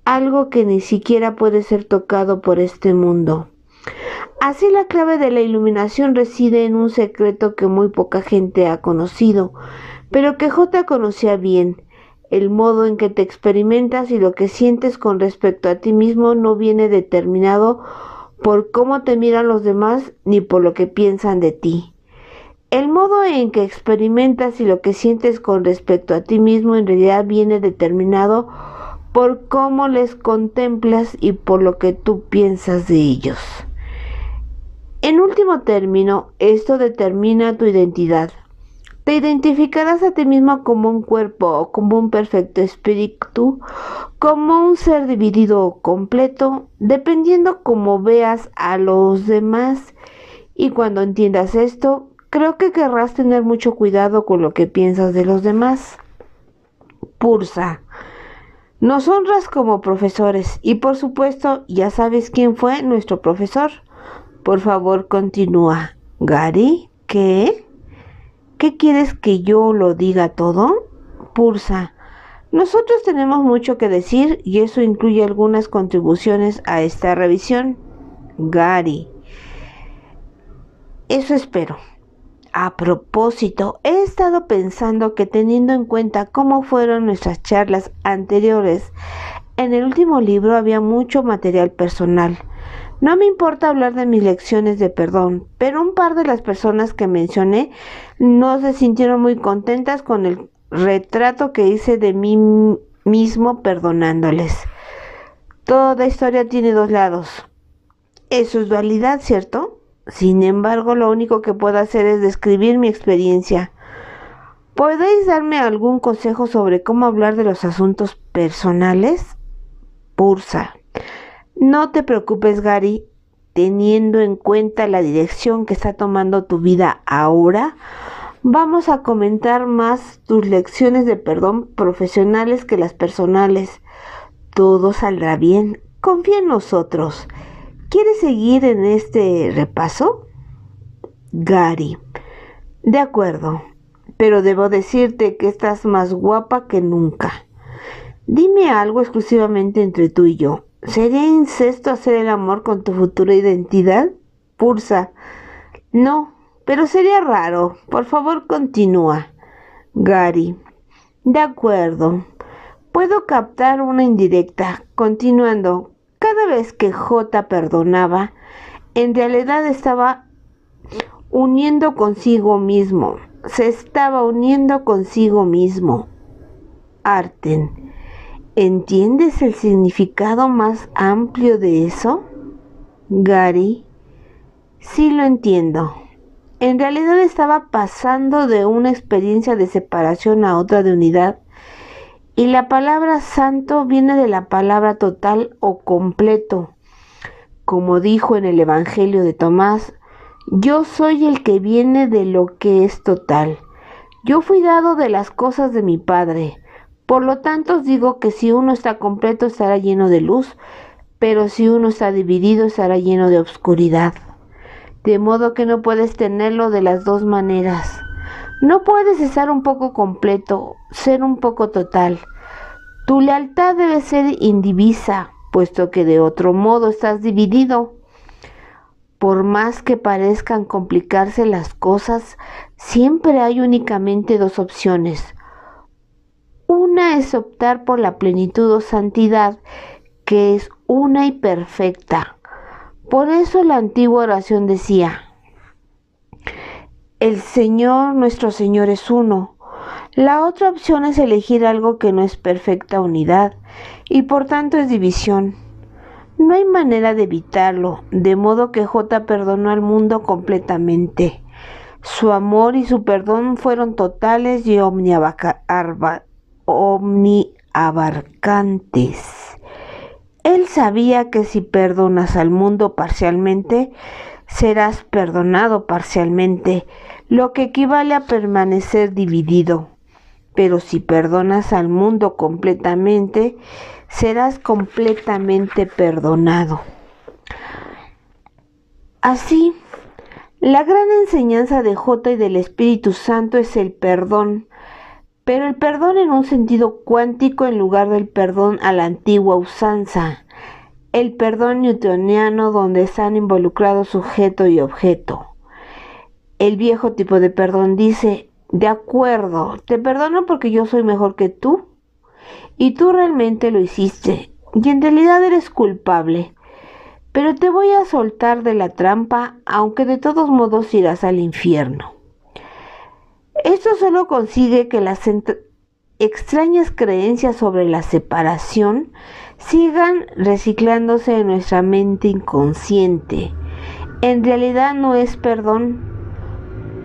algo que ni siquiera puede ser tocado por este mundo. Así la clave de la iluminación reside en un secreto que muy poca gente ha conocido, pero que J conocía bien. El modo en que te experimentas y lo que sientes con respecto a ti mismo no viene determinado por cómo te miran los demás ni por lo que piensan de ti. El modo en que experimentas y lo que sientes con respecto a ti mismo en realidad viene determinado por cómo les contemplas y por lo que tú piensas de ellos. En último término, esto determina tu identidad. Te identificarás a ti mismo como un cuerpo o como un perfecto espíritu, como un ser dividido o completo, dependiendo cómo veas a los demás. Y cuando entiendas esto, creo que querrás tener mucho cuidado con lo que piensas de los demás. Pursa. Nos honras como profesores y por supuesto ya sabes quién fue nuestro profesor. Por favor, continúa. Gary, ¿qué? ¿Qué quieres que yo lo diga todo? Pursa. Nosotros tenemos mucho que decir y eso incluye algunas contribuciones a esta revisión. Gary. Eso espero. A propósito, he estado pensando que teniendo en cuenta cómo fueron nuestras charlas anteriores, en el último libro había mucho material personal. No me importa hablar de mis lecciones de perdón, pero un par de las personas que mencioné no se sintieron muy contentas con el retrato que hice de mí mismo perdonándoles. Toda historia tiene dos lados. Eso es dualidad, ¿cierto? Sin embargo, lo único que puedo hacer es describir mi experiencia. ¿Podéis darme algún consejo sobre cómo hablar de los asuntos personales? Pursa. No te preocupes, Gary. Teniendo en cuenta la dirección que está tomando tu vida ahora, vamos a comentar más tus lecciones de perdón profesionales que las personales. Todo saldrá bien. Confía en nosotros. ¿Quieres seguir en este repaso? Gary. De acuerdo, pero debo decirte que estás más guapa que nunca. Dime algo exclusivamente entre tú y yo. ¿Sería incesto hacer el amor con tu futura identidad? Pursa. No, pero sería raro. Por favor, continúa. Gary. De acuerdo. Puedo captar una indirecta. Continuando. Cada vez que J perdonaba, en realidad estaba uniendo consigo mismo. Se estaba uniendo consigo mismo. Arten. ¿Entiendes el significado más amplio de eso? Gary. Sí lo entiendo. En realidad estaba pasando de una experiencia de separación a otra de unidad. Y la palabra santo viene de la palabra total o completo. Como dijo en el Evangelio de Tomás, yo soy el que viene de lo que es total. Yo fui dado de las cosas de mi Padre. Por lo tanto os digo que si uno está completo estará lleno de luz, pero si uno está dividido estará lleno de oscuridad. De modo que no puedes tenerlo de las dos maneras. No puedes estar un poco completo, ser un poco total. Tu lealtad debe ser indivisa, puesto que de otro modo estás dividido. Por más que parezcan complicarse las cosas, siempre hay únicamente dos opciones. Una es optar por la plenitud o santidad, que es una y perfecta. Por eso la antigua oración decía: el Señor, nuestro Señor, es uno. La otra opción es elegir algo que no es perfecta unidad y por tanto es división. No hay manera de evitarlo, de modo que J perdonó al mundo completamente. Su amor y su perdón fueron totales y omniabarcantes. Él sabía que si perdonas al mundo parcialmente, serás perdonado parcialmente, lo que equivale a permanecer dividido. Pero si perdonas al mundo completamente, serás completamente perdonado. Así, la gran enseñanza de J y del Espíritu Santo es el perdón, pero el perdón en un sentido cuántico en lugar del perdón a la antigua usanza, el perdón newtoniano donde están involucrados sujeto y objeto. El viejo tipo de perdón dice: de acuerdo, te perdono porque yo soy mejor que tú y tú realmente lo hiciste y en realidad eres culpable. pero te voy a soltar de la trampa, aunque de todos modos irás al infierno. Esto solo consigue que las extrañas creencias sobre la separación sigan reciclándose en nuestra mente inconsciente. En realidad no es perdón.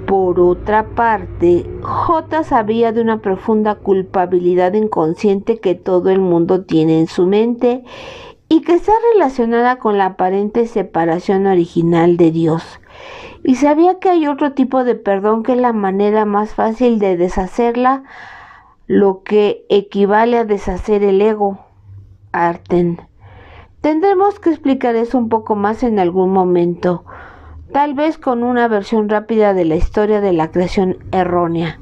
Por otra parte, J sabía de una profunda culpabilidad inconsciente que todo el mundo tiene en su mente y que está relacionada con la aparente separación original de Dios. Y sabía que hay otro tipo de perdón que es la manera más fácil de deshacerla, lo que equivale a deshacer el ego. Arten. Tendremos que explicar eso un poco más en algún momento, tal vez con una versión rápida de la historia de la creación errónea,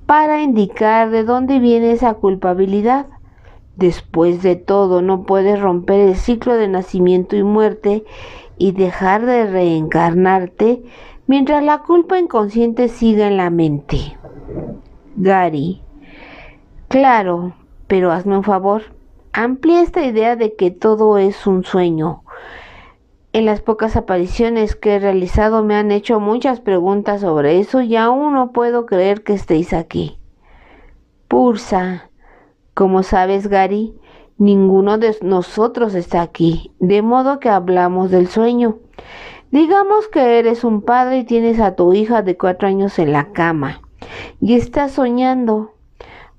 para indicar de dónde viene esa culpabilidad. Después de todo, no puedes romper el ciclo de nacimiento y muerte y dejar de reencarnarte mientras la culpa inconsciente siga en la mente. Gary. Claro, pero hazme un favor. Amplía esta idea de que todo es un sueño. En las pocas apariciones que he realizado me han hecho muchas preguntas sobre eso y aún no puedo creer que estéis aquí. Pursa. Como sabes, Gary, ninguno de nosotros está aquí, de modo que hablamos del sueño. Digamos que eres un padre y tienes a tu hija de 4 años en la cama y estás soñando.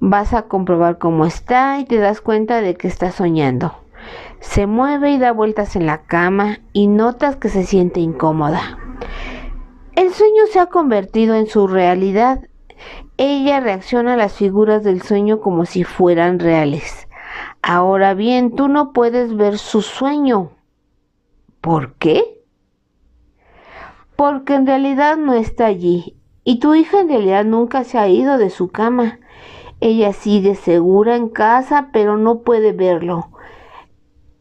Vas a comprobar cómo está y te das cuenta de que está soñando. Se mueve y da vueltas en la cama y notas que se siente incómoda. El sueño se ha convertido en su realidad. Ella reacciona a las figuras del sueño como si fueran reales. Ahora bien, tú no puedes ver su sueño. ¿Por qué? Porque en realidad no está allí y tu hija en realidad nunca se ha ido de su cama. Ella sigue segura en casa, pero no puede verlo.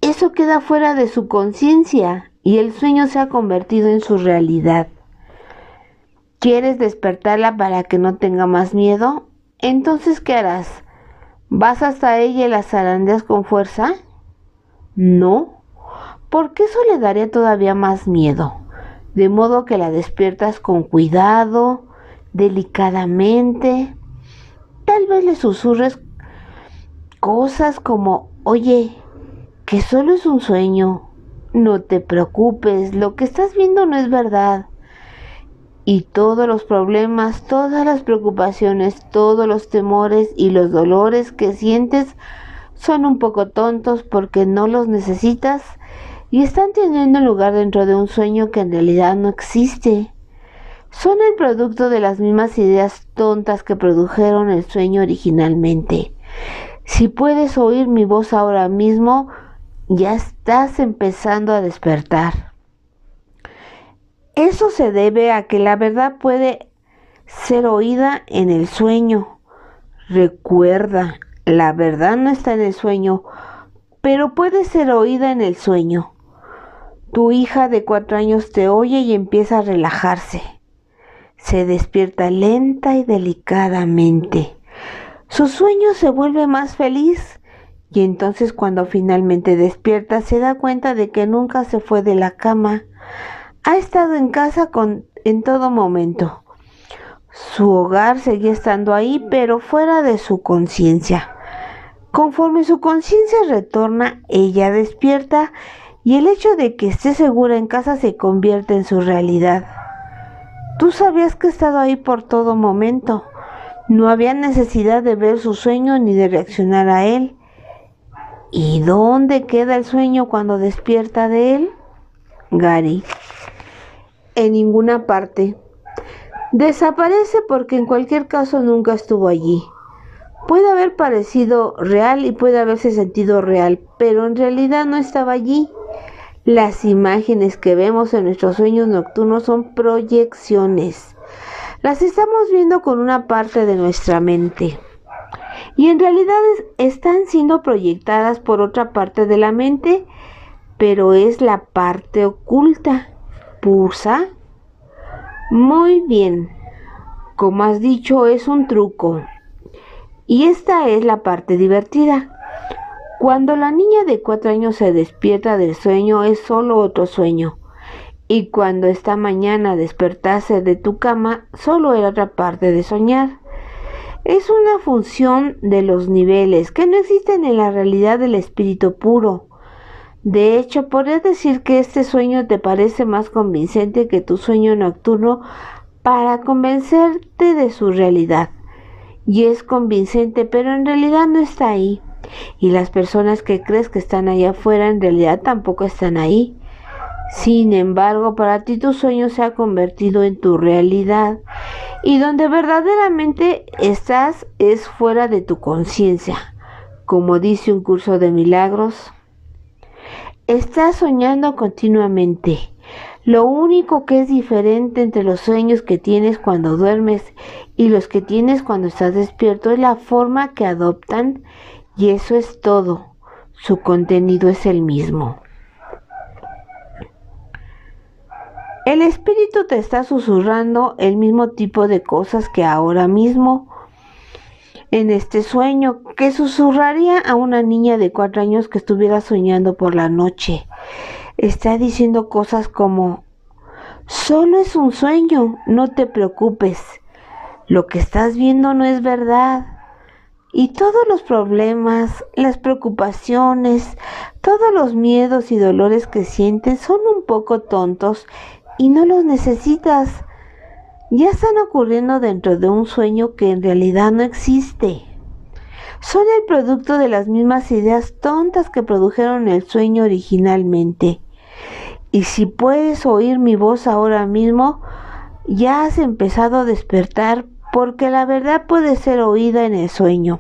Eso queda fuera de su conciencia y el sueño se ha convertido en su realidad. ¿Quieres despertarla para que no tenga más miedo? Entonces, ¿qué harás? ¿Vas hasta ella y la zarandeas con fuerza? No, porque eso le daría todavía más miedo. De modo que la despiertas con cuidado, delicadamente. Tal vez le susurres cosas como, oye, que solo es un sueño. No te preocupes, lo que estás viendo no es verdad. Y todos los problemas, todas las preocupaciones, todos los temores y los dolores que sientes son un poco tontos porque no los necesitas y están teniendo lugar dentro de un sueño que en realidad no existe. Son el producto de las mismas ideas tontas que produjeron el sueño originalmente. Si puedes oír mi voz ahora mismo, ya estás empezando a despertar. Eso se debe a que la verdad puede ser oída en el sueño. Recuerda, la verdad no está en el sueño, pero puede ser oída en el sueño. Tu hija de 4 años te oye y empieza a relajarse. Se despierta lenta y delicadamente. Su sueño se vuelve más feliz y entonces cuando finalmente despierta se da cuenta de que nunca se fue de la cama. Ha estado en casa en todo momento. Su hogar seguía estando ahí, pero fuera de su conciencia. Conforme su conciencia retorna, ella despierta y el hecho de que esté segura en casa se convierte en su realidad. Tú sabías que ha estado ahí por todo momento. No había necesidad de ver su sueño ni de reaccionar a él. ¿Y dónde queda el sueño cuando despierta de él? Gary. En ninguna parte. Desaparece porque en cualquier caso nunca estuvo allí. Puede haber parecido real y puede haberse sentido real, pero en realidad no estaba allí. Las imágenes que vemos en nuestros sueños nocturnos son proyecciones. Las estamos viendo con una parte de nuestra mente. Y en realidad están siendo proyectadas por otra parte de la mente, pero es la parte oculta. ¿Pursa? Muy bien. Como has dicho, es un truco. Y esta es la parte divertida. Cuando la niña de 4 años se despierta del sueño, es solo otro sueño. Y cuando esta mañana despertase de tu cama, solo era otra parte de soñar. Es una función de los niveles que no existen en la realidad del espíritu puro. De hecho, podrías decir que este sueño te parece más convincente que tu sueño nocturno para convencerte de su realidad. Y es convincente, pero en realidad no está ahí. Y las personas que crees que están allá afuera en realidad tampoco están ahí. Sin embargo, para ti tu sueño se ha convertido en tu realidad. Y donde verdaderamente estás es fuera de tu conciencia. Como dice un curso de milagros, estás soñando continuamente. Lo único que es diferente entre los sueños que tienes cuando duermes y los que tienes cuando estás despierto es la forma que adoptan, y eso es todo. Su contenido es el mismo. El espíritu te está susurrando el mismo tipo de cosas que ahora mismo en este sueño, que susurraría a una niña de 4 años que estuviera soñando por la noche. Está diciendo cosas como: solo es un sueño, no te preocupes. Lo que estás viendo no es verdad. Y todos los problemas, las preocupaciones, todos los miedos y dolores que sientes son un poco tontos y no los necesitas. Ya están ocurriendo dentro de un sueño que en realidad no existe. Son el producto de las mismas ideas tontas que produjeron el sueño originalmente. Y si puedes oír mi voz ahora mismo, ya has empezado a despertar, porque la verdad puede ser oída en el sueño.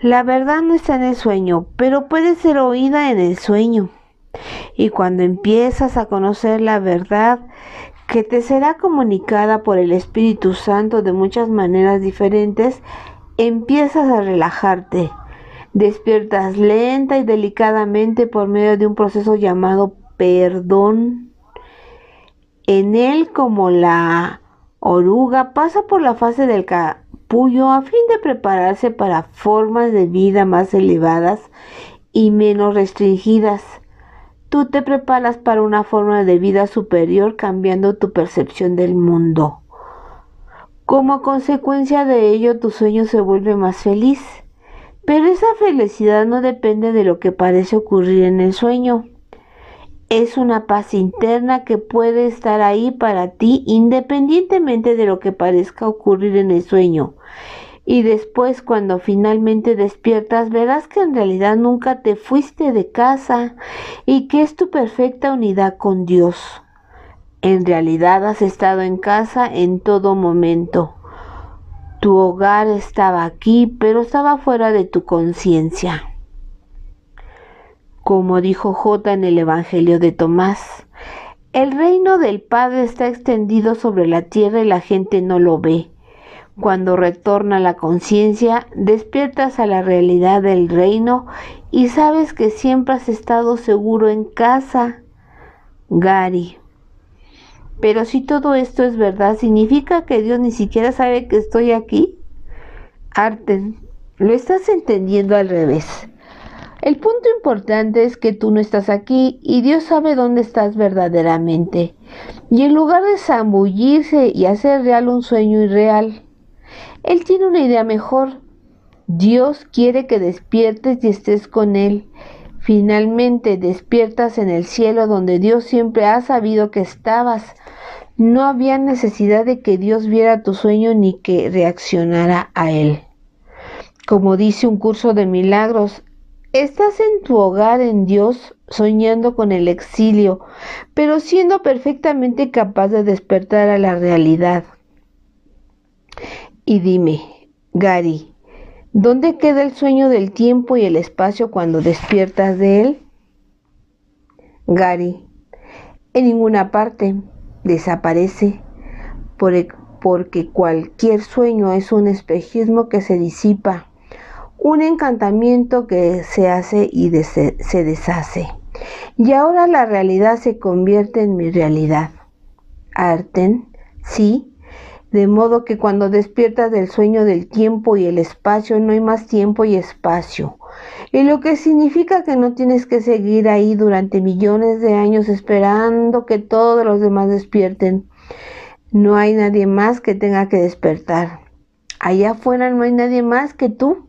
La verdad no está en el sueño, pero puede ser oída en el sueño. Y cuando empiezas a conocer la verdad, que te será comunicada por el Espíritu Santo de muchas maneras diferentes, empiezas a relajarte. Despiertas lenta y delicadamente por medio de un proceso llamado perdón. En él, como la oruga pasa por la fase del capullo a fin de prepararse para formas de vida más elevadas y menos restringidas, tú te preparas para una forma de vida superior, cambiando tu percepción del mundo. Como consecuencia de ello, tu sueño se vuelve más feliz. Pero esa felicidad no depende de lo que parece ocurrir en el sueño. Es una paz interna que puede estar ahí para ti independientemente de lo que parezca ocurrir en el sueño. Y después, cuando finalmente despiertas, verás que en realidad nunca te fuiste de casa y que es tu perfecta unidad con Dios. En realidad has estado en casa en todo momento. Tu hogar estaba aquí, pero estaba fuera de tu conciencia. Como dijo J en el Evangelio de Tomás, el reino del Padre está extendido sobre la tierra y la gente no lo ve. Cuando retorna la conciencia, despiertas a la realidad del reino y sabes que siempre has estado seguro en casa. Gary. Pero si todo esto es verdad, ¿significa que Dios ni siquiera sabe que estoy aquí? Arten, lo estás entendiendo al revés. El punto importante es que tú no estás aquí y Dios sabe dónde estás verdaderamente. Y en lugar de zambullirse y hacer real un sueño irreal, Él tiene una idea mejor. Dios quiere que despiertes y estés con Él. Finalmente despiertas en el cielo donde Dios siempre ha sabido que estabas. No había necesidad de que Dios viera tu sueño ni que reaccionara a él. Como dice un curso de milagros, estás en tu hogar en Dios, soñando con el exilio, pero siendo perfectamente capaz de despertar a la realidad. Y dime, Gary, ¿dónde queda el sueño del tiempo y el espacio cuando despiertas de él? Gary, en ninguna parte. Desaparece, porque cualquier sueño es un espejismo que se disipa, un encantamiento que se hace y se deshace. Y ahora la realidad se convierte en mi realidad. Arten, sí, de modo que cuando despiertas del sueño del tiempo y el espacio, no hay más tiempo y espacio. y lo que significa que no tienes que seguir ahí durante millones de años esperando que todos los demás despierten. No hay nadie más que tenga que despertar. Allá afuera no hay nadie más que tú,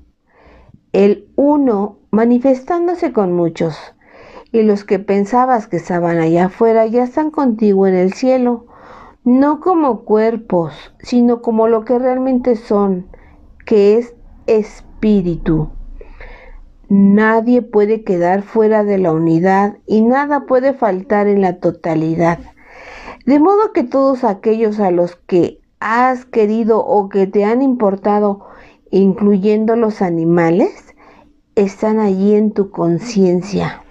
el uno manifestándose con muchos. Y los que pensabas que estaban allá afuera ya están contigo en el cielo, no como cuerpos, sino como lo que realmente son, que es espíritu. Nadie puede quedar fuera de la unidad y nada puede faltar en la totalidad. De modo que todos aquellos a los que has querido o que te han importado, incluyendo los animales, están allí en tu conciencia.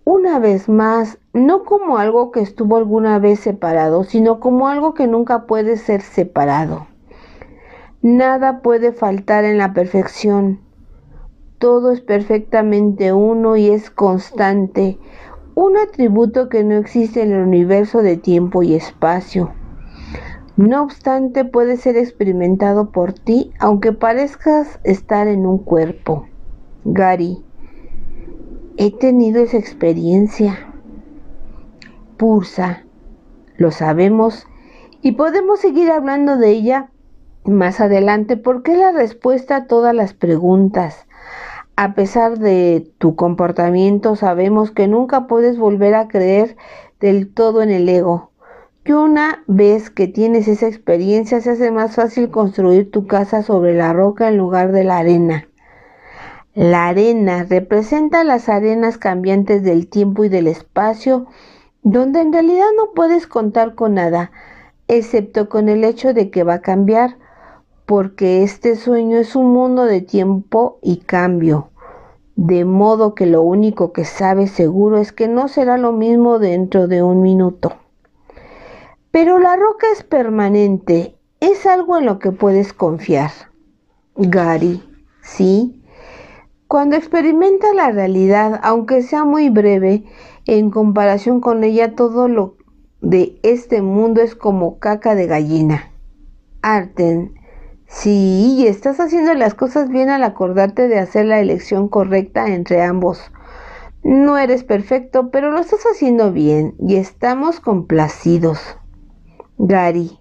Una vez más, no como algo que estuvo alguna vez separado, sino como algo que nunca puede ser separado. Nada puede faltar en la perfección. Todo es perfectamente uno y es constante, un atributo que no existe en el universo de tiempo y espacio. No obstante, puede ser experimentado por ti, aunque parezcas estar en un cuerpo. Gary, he tenido esa experiencia. Pursa, lo sabemos y podemos seguir hablando de ella más adelante porque es la respuesta a todas las preguntas. A pesar de tu comportamiento, sabemos que nunca puedes volver a creer del todo en el ego. Y una vez que tienes esa experiencia, se hace más fácil construir tu casa sobre la roca en lugar de la arena. La arena representa las arenas cambiantes del tiempo y del espacio, donde en realidad no puedes contar con nada, excepto con el hecho de que va a cambiar, porque este sueño es un mundo de tiempo y cambio. De modo que lo único que sabes seguro es que no será lo mismo dentro de un minuto. Pero la roca es permanente, es algo en lo que puedes confiar. Gary, ¿sí? Cuando experimentas la realidad, aunque sea muy breve, en comparación con ella todo lo de este mundo es como caca de gallina. Arten, sí, estás haciendo las cosas bien al acordarte de hacer la elección correcta entre ambos. No eres perfecto, pero lo estás haciendo bien y estamos complacidos. Gary,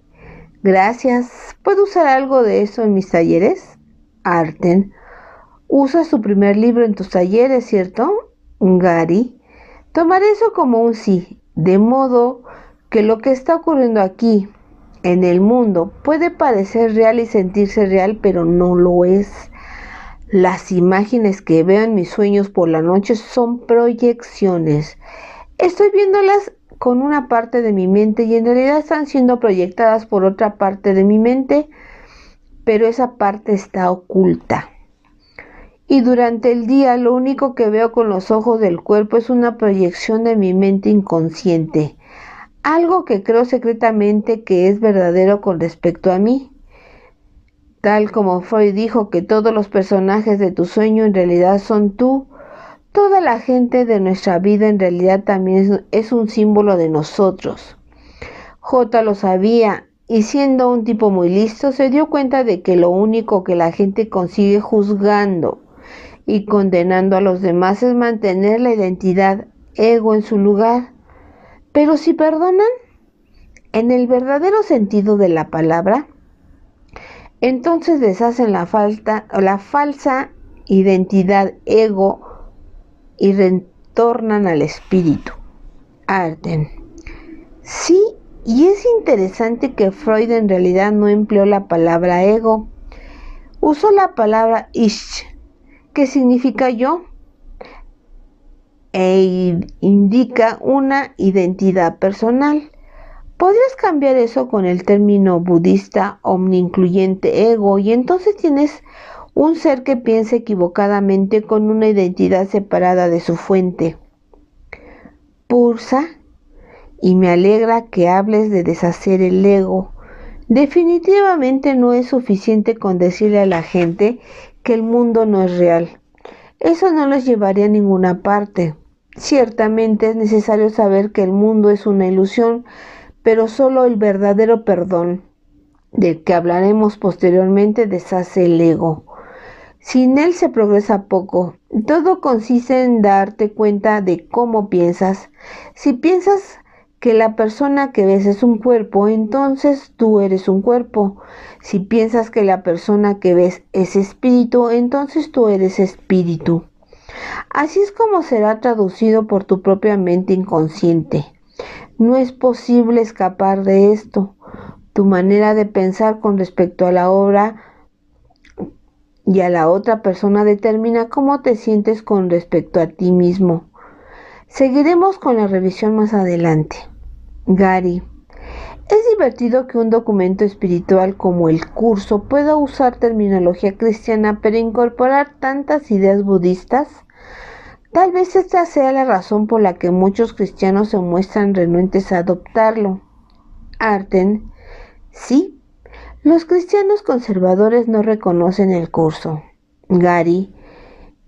gracias. ¿Puedo usar algo de eso en mis talleres? Arten, usas tu primer libro en tus talleres, ¿cierto? Gary, tomaré eso como un sí, de modo que lo que está ocurriendo aquí en el mundo puede parecer real y sentirse real, pero no lo es. Las imágenes que veo en mis sueños por la noche son proyecciones. Estoy viéndolas con una parte de mi mente y en realidad están siendo proyectadas por otra parte de mi mente, pero esa parte está oculta. Y durante el día lo único que veo con los ojos del cuerpo es una proyección de mi mente inconsciente. Algo que creo secretamente que es verdadero con respecto a mí. Tal como Freud dijo que todos los personajes de tu sueño en realidad son tú, toda la gente de nuestra vida en realidad también es un símbolo de nosotros. J lo sabía y siendo un tipo muy listo se dio cuenta de que lo único que la gente consigue juzgando y condenando a los demás es mantener la identidad ego en su lugar. Pero si perdonan, en el verdadero sentido de la palabra, entonces deshacen la falsa identidad ego y retornan al espíritu. Arten. Sí, y es interesante que Freud en realidad no empleó la palabra ego. Usó la palabra ich, que significa yo, e indica una identidad personal. Podrías cambiar eso con el término budista omni-incluyente ego y entonces tienes un ser que piensa equivocadamente con una identidad separada de su fuente. Pursa, y me alegra que hables de deshacer el ego. Definitivamente no es suficiente con decirle a la gente que el mundo no es real. Eso no los llevaría a ninguna parte. Ciertamente es necesario saber que el mundo es una ilusión, pero solo el verdadero perdón, del que hablaremos posteriormente, deshace el ego. Sin él se progresa poco. Todo consiste en darte cuenta de cómo piensas. Si piensas que la persona que ves es un cuerpo, entonces tú eres un cuerpo. Si piensas que la persona que ves es espíritu, entonces tú eres espíritu. Así es como será traducido por tu propia mente inconsciente. No es posible escapar de esto. Tu manera de pensar con respecto a la obra y a la otra persona determina cómo te sientes con respecto a ti mismo. Seguiremos con la revisión más adelante. Gary. Es divertido que un documento espiritual como el curso pueda usar terminología cristiana pero incorporar tantas ideas budistas. Tal vez esta sea la razón por la que muchos cristianos se muestran renuentes a adoptarlo. Arten. Sí. Los cristianos conservadores no reconocen el curso. Gary,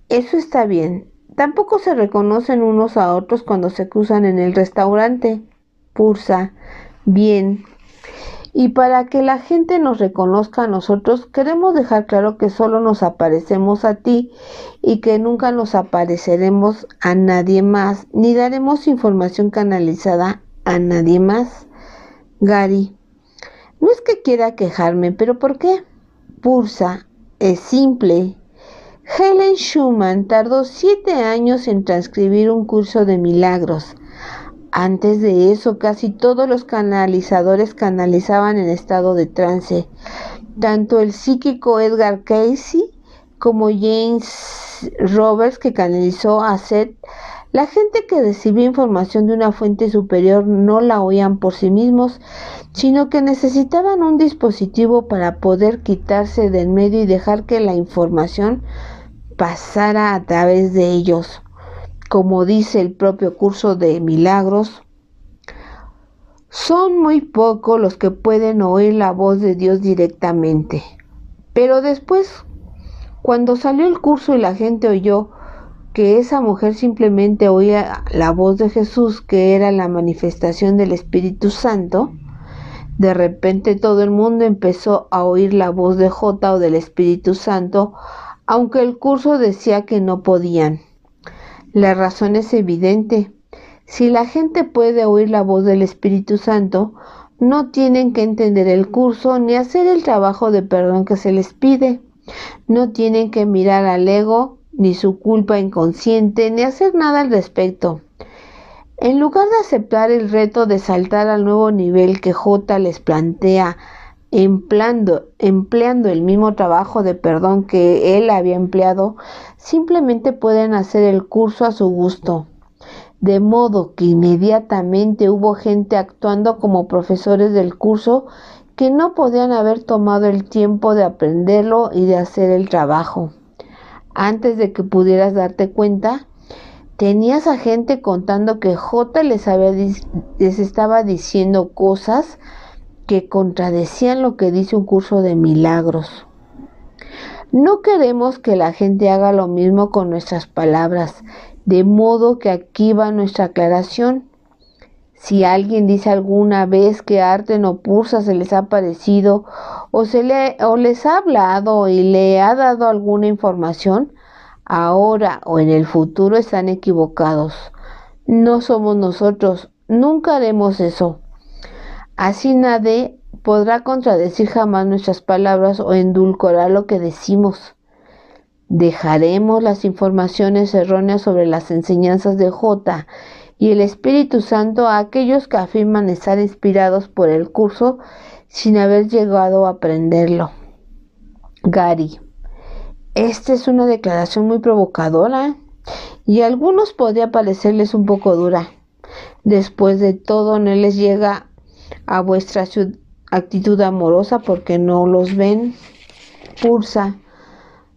eso está bien. Tampoco se reconocen unos a otros cuando se cruzan en el restaurante. Pursa, bien. Y para que la gente nos reconozca a nosotros, queremos dejar claro que solo nos aparecemos a ti y que nunca nos apareceremos a nadie más, ni daremos información canalizada a nadie más. Gary, no es que quiera quejarme, pero ¿por qué? Pursa, es simple. Helen Schumann tardó 7 años en transcribir un curso de milagros. Antes de eso, casi todos los canalizadores canalizaban en estado de trance. Tanto el psíquico Edgar Cayce como James Roberts, que canalizó a Seth. La gente que recibía información de una fuente superior no la oían por sí mismos, sino que necesitaban un dispositivo para poder quitarse del medio y dejar que la información pasara a través de ellos. Como dice el propio curso de milagros, son muy pocos los que pueden oír la voz de Dios directamente. Pero después, cuando salió el curso y la gente oyó que esa mujer simplemente oía la voz de Jesús, que era la manifestación del Espíritu Santo, de repente todo el mundo empezó a oír la voz de J o del Espíritu Santo, aunque el curso decía que no podían. La razón es evidente. Si la gente puede oír la voz del Espíritu Santo, no tienen que entender el curso ni hacer el trabajo de perdón que se les pide. No tienen que mirar al ego, ni su culpa inconsciente, ni hacer nada al respecto. En lugar de aceptar el reto de saltar al nuevo nivel que J les plantea, empleando el mismo trabajo de perdón que él había empleado, simplemente pueden hacer el curso a su gusto. De modo que inmediatamente hubo gente actuando como profesores del curso que no podían haber tomado el tiempo de aprenderlo y de hacer el trabajo. Antes de que pudieras darte cuenta, tenías a gente contando que J les estaba diciendo cosas que contradecían lo que dice un curso de milagros. No queremos que la gente haga lo mismo con nuestras palabras, de modo que aquí va nuestra aclaración. Si alguien dice alguna vez que Arten o Pursa se les ha parecido o les ha hablado y le ha dado alguna información, ahora o en el futuro están equivocados. No somos nosotros, nunca haremos eso. Así nadie podrá contradecir jamás nuestras palabras o endulcorar lo que decimos. Dejaremos las informaciones erróneas sobre las enseñanzas de J y el Espíritu Santo a aquellos que afirman estar inspirados por el curso sin haber llegado a aprenderlo. Gary, esta es una declaración muy provocadora y a algunos podría parecerles un poco dura. Después de todo, no les llega a vuestra actitud amorosa porque no los ven. Pursa,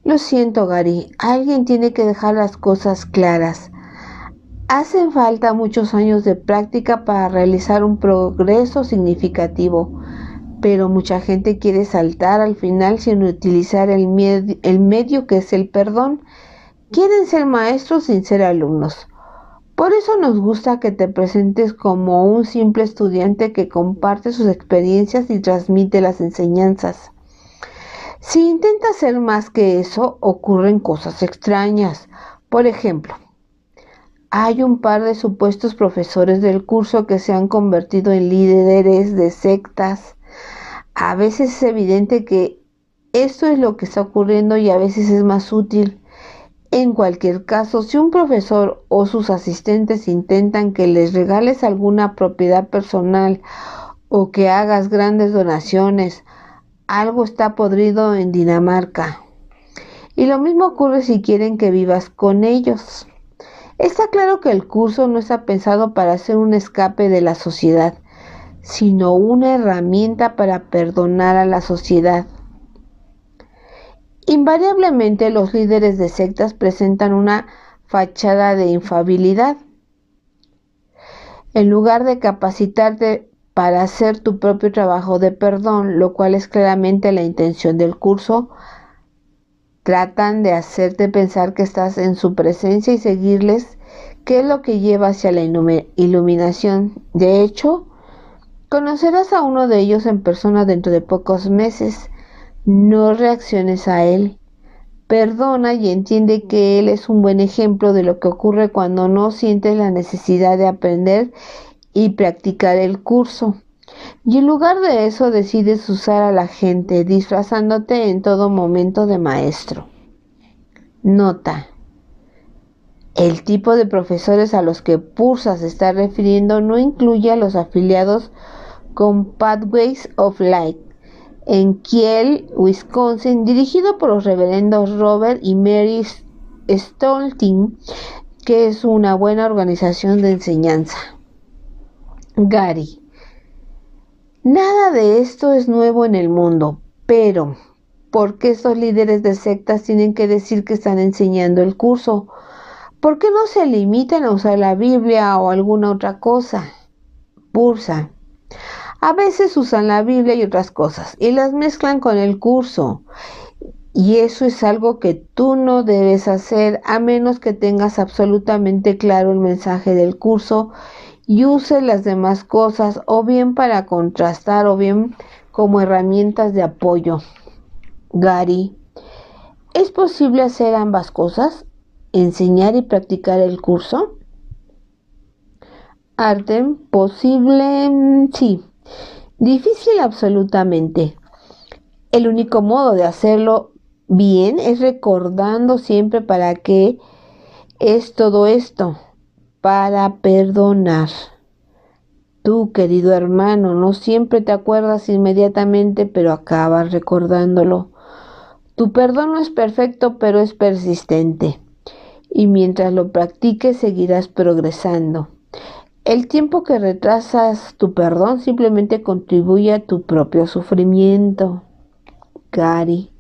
lo siento, Gary, alguien tiene que dejar las cosas claras. Hacen falta muchos años de práctica para realizar un progreso significativo, pero mucha gente quiere saltar al final sin utilizar el medio que es el perdón. Quieren ser maestros sin ser alumnos. Por eso nos gusta que te presentes como un simple estudiante que comparte sus experiencias y transmite las enseñanzas. Si intenta hacer más que eso, ocurren cosas extrañas. Por ejemplo, hay un par de supuestos profesores del curso que se han convertido en líderes de sectas. A veces es evidente que esto es lo que está ocurriendo y a veces es más útil. En cualquier caso, si un profesor o sus asistentes intentan que les regales alguna propiedad personal o que hagas grandes donaciones, algo está podrido en Dinamarca. Y lo mismo ocurre si quieren que vivas con ellos. Está claro que el curso no está pensado para ser un escape de la sociedad, sino una herramienta para perdonar a la sociedad. Invariablemente los líderes de sectas presentan una fachada de infalibilidad. En lugar de capacitarte para hacer tu propio trabajo de perdón, lo cual es claramente la intención del curso, tratan de hacerte pensar que estás en su presencia y seguirles, que es lo que lleva hacia la iluminación. De hecho, conocerás a uno de ellos en persona dentro de pocos meses. No reacciones a él. Perdona y entiende que él es un buen ejemplo de lo que ocurre cuando no sientes la necesidad de aprender y practicar el curso. Y en lugar de eso decides usar a la gente, disfrazándote en todo momento de maestro. Nota: el tipo de profesores a los que Pursa se está refiriendo no incluye a los afiliados con Pathways of Light en Kiel, Wisconsin, dirigido por los reverendos Robert y Mary Stolting, que es una buena organización de enseñanza. Gary: nada de esto es nuevo en el mundo, pero ¿por qué estos líderes de sectas tienen que decir que están enseñando el curso? ¿Por qué no se limitan a usar la Biblia o alguna otra cosa? Pursa: a veces usan la Biblia y otras cosas y las mezclan con el curso. Y eso es algo que tú no debes hacer a menos que tengas absolutamente claro el mensaje del curso y uses las demás cosas o bien para contrastar o bien como herramientas de apoyo. Gary: ¿es posible hacer ambas cosas? ¿Enseñar y practicar el curso? Artem: posible, sí. Difícil absolutamente. El único modo de hacerlo bien es recordando siempre para qué es todo esto. Para perdonar. Tú, querido hermano, no siempre te acuerdas inmediatamente, pero acabas recordándolo. Tu perdón no es perfecto, pero es persistente. Y mientras lo practiques, seguirás progresando. El tiempo que retrasas tu perdón simplemente contribuye a tu propio sufrimiento. Gary: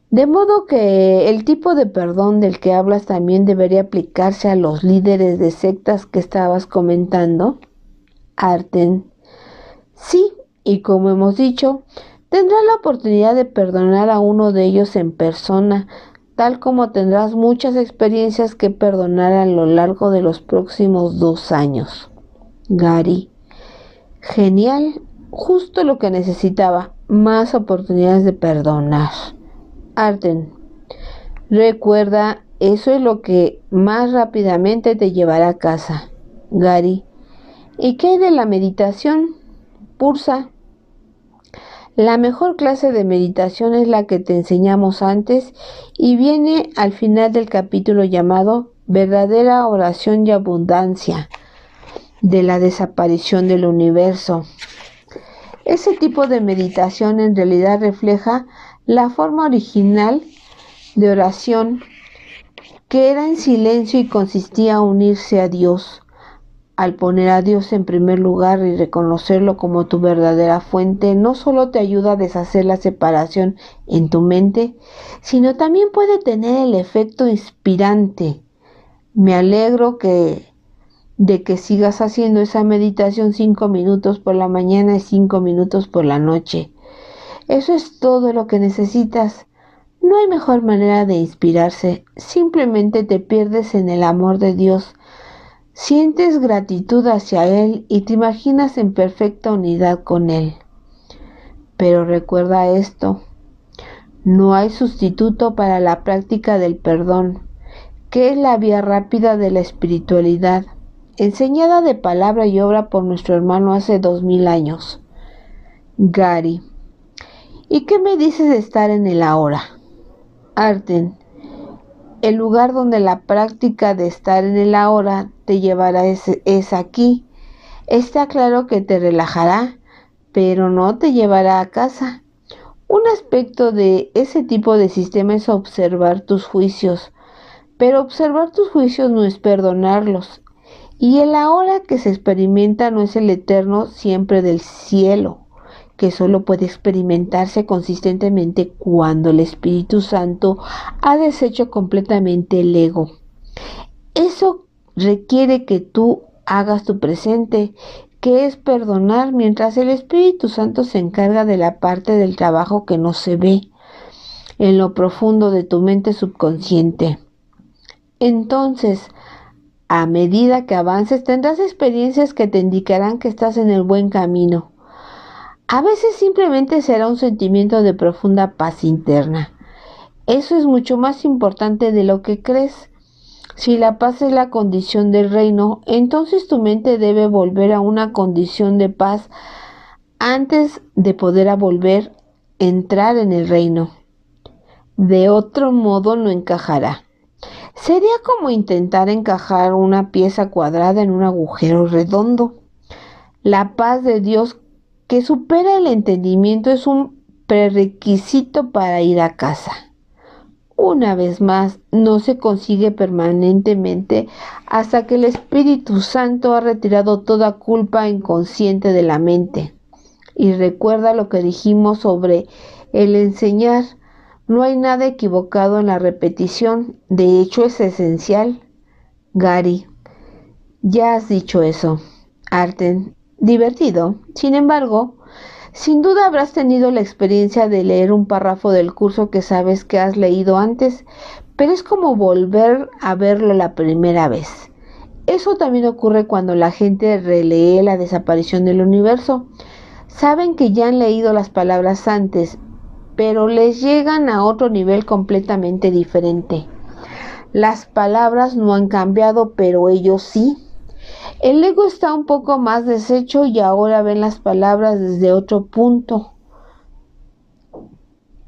de modo que el tipo de perdón del que hablas también debería aplicarse a los líderes de sectas que estabas comentando. Artem: sí, y como hemos dicho, tendrás la oportunidad de perdonar a uno de ellos en persona, tal como tendrás muchas experiencias que perdonar a lo largo de los próximos 2 años. Gary: genial, justo lo que necesitaba, más oportunidades de perdonar. Artem: recuerda, eso es lo que más rápidamente te llevará a casa. Gary: ¿y qué hay de la meditación? Pursa: la mejor clase de meditación es la que te enseñamos antes y viene al final del capítulo llamado Verdadera oración y abundancia de la desaparición del universo. Ese tipo de meditación en realidad refleja la forma original de oración, que era en silencio y consistía en unirse a Dios. Al poner a Dios en primer lugar y reconocerlo como tu verdadera fuente, no solo te ayuda a deshacer la separación en tu mente, sino también puede tener el efecto inspirante. Me alegro de que sigas haciendo esa meditación 5 minutos por la mañana y 5 minutos por la noche. Eso es todo lo que necesitas. No hay mejor manera de inspirarse. Simplemente te pierdes en el amor de Dios. Sientes gratitud hacia Él y te imaginas en perfecta unidad con Él. Pero recuerda esto: No hay sustituto para la práctica del perdón, que es la vía rápida de la espiritualidad, enseñada de palabra y obra por nuestro hermano hace 2000 años. Gary. ¿Y qué me dices de estar en el ahora? Arten. El lugar donde la práctica de estar en el ahora te llevará es aquí. Está claro que te relajará, pero no te llevará a casa. Un aspecto de ese tipo de sistema es observar tus juicios, pero observar tus juicios no es perdonarlos. Y el ahora que se experimenta no es el eterno siempre del cielo, que solo puede experimentarse consistentemente cuando el Espíritu Santo ha deshecho completamente el ego. Eso requiere que tú hagas tu presente, que es perdonar, mientras el Espíritu Santo se encarga de la parte del trabajo que no se ve en lo profundo de tu mente subconsciente. Entonces, a medida que avances, tendrás experiencias que te indicarán que estás en el buen camino. A veces simplemente será un sentimiento de profunda paz interna. Eso es mucho más importante de lo que crees. Si la paz es la condición del reino, entonces tu mente debe volver a una condición de paz antes de poder volver a entrar en el reino. De otro modo no encajará. Sería como intentar encajar una pieza cuadrada en un agujero redondo. La paz de Dios que supera el entendimiento es un prerequisito para ir a casa. Una vez más, no se consigue permanentemente hasta que el Espíritu Santo ha retirado toda culpa inconsciente de la mente. Y recuerda lo que dijimos sobre el enseñar. No hay nada equivocado en la repetición, de hecho es esencial. Gary, ya has dicho eso. Arten, divertido. Sin embargo, sin duda habrás tenido la experiencia de leer un párrafo del curso que sabes que has leído antes, pero es como volver a verlo la primera vez. Eso también ocurre cuando la gente relee La desaparición del universo. Saben que ya han leído las palabras antes, pero les llegan a otro nivel completamente diferente. Las palabras no han cambiado, pero ellos sí. El ego está un poco más deshecho y ahora ven las palabras desde otro punto.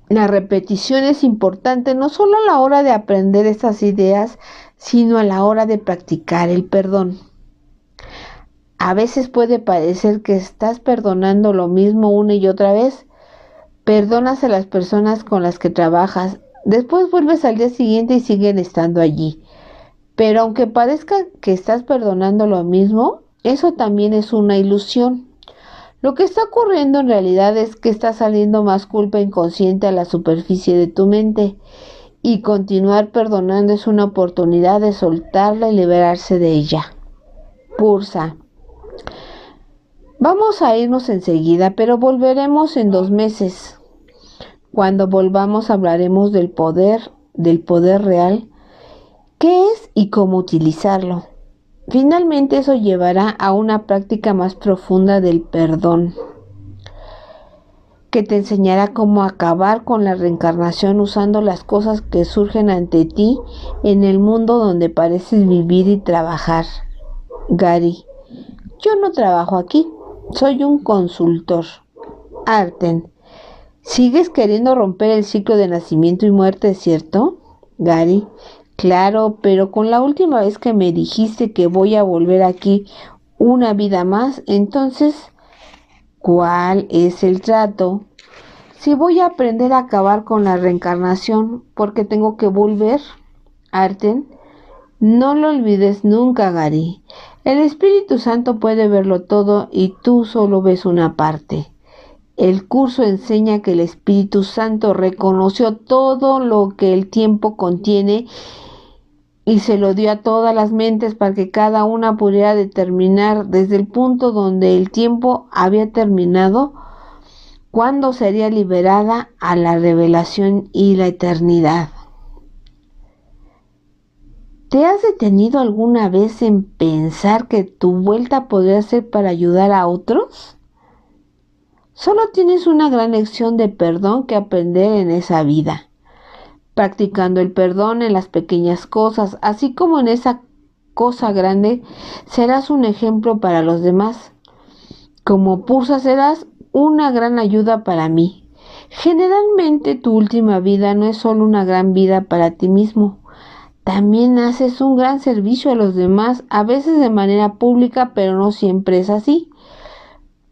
La repetición es importante no solo a la hora de aprender estas ideas, sino a la hora de practicar el perdón. A veces puede parecer que estás perdonando lo mismo una y otra vez. Perdonas a las personas con las que trabajas, después vuelves al día siguiente y siguen estando allí. Pero aunque parezca que estás perdonando lo mismo, eso también es una ilusión. Lo que está ocurriendo en realidad es que está saliendo más culpa inconsciente a la superficie de tu mente, y continuar perdonando es una oportunidad de soltarla y liberarse de ella. Pursa. Vamos a irnos enseguida, pero volveremos en 2 meses. Cuando volvamos hablaremos del poder real, qué es y cómo utilizarlo. Finalmente eso llevará a una práctica más profunda del perdón, que te enseñará cómo acabar con la reencarnación usando las cosas que surgen ante ti en el mundo donde pareces vivir y trabajar. Gary, yo no trabajo aquí, soy un consultor. Arten, sigues queriendo romper el ciclo de nacimiento y muerte, ¿cierto? Gary, claro, pero con la última vez que me dijiste que voy a volver aquí una vida más, entonces, ¿cuál es el trato? Si voy a aprender a acabar con la reencarnación, ¿por qué tengo que volver? Arten, no lo olvides nunca, Gary. El Espíritu Santo puede verlo todo y tú solo ves una parte. El curso enseña que el Espíritu Santo reconoció todo lo que el tiempo contiene y se lo dio a todas las mentes para que cada una pudiera determinar desde el punto donde el tiempo había terminado cuándo sería liberada a la revelación y la eternidad. ¿Te has detenido alguna vez en pensar que tu vuelta podría ser para ayudar a otros? Solo tienes una gran lección de perdón que aprender en esa vida, practicando el perdón en las pequeñas cosas, así como en esa cosa grande, serás un ejemplo para los demás. Como Pursa serás una gran ayuda para mí. Generalmente tu última vida no es solo una gran vida para ti mismo. También haces un gran servicio a los demás, a veces de manera pública, pero no siempre es así.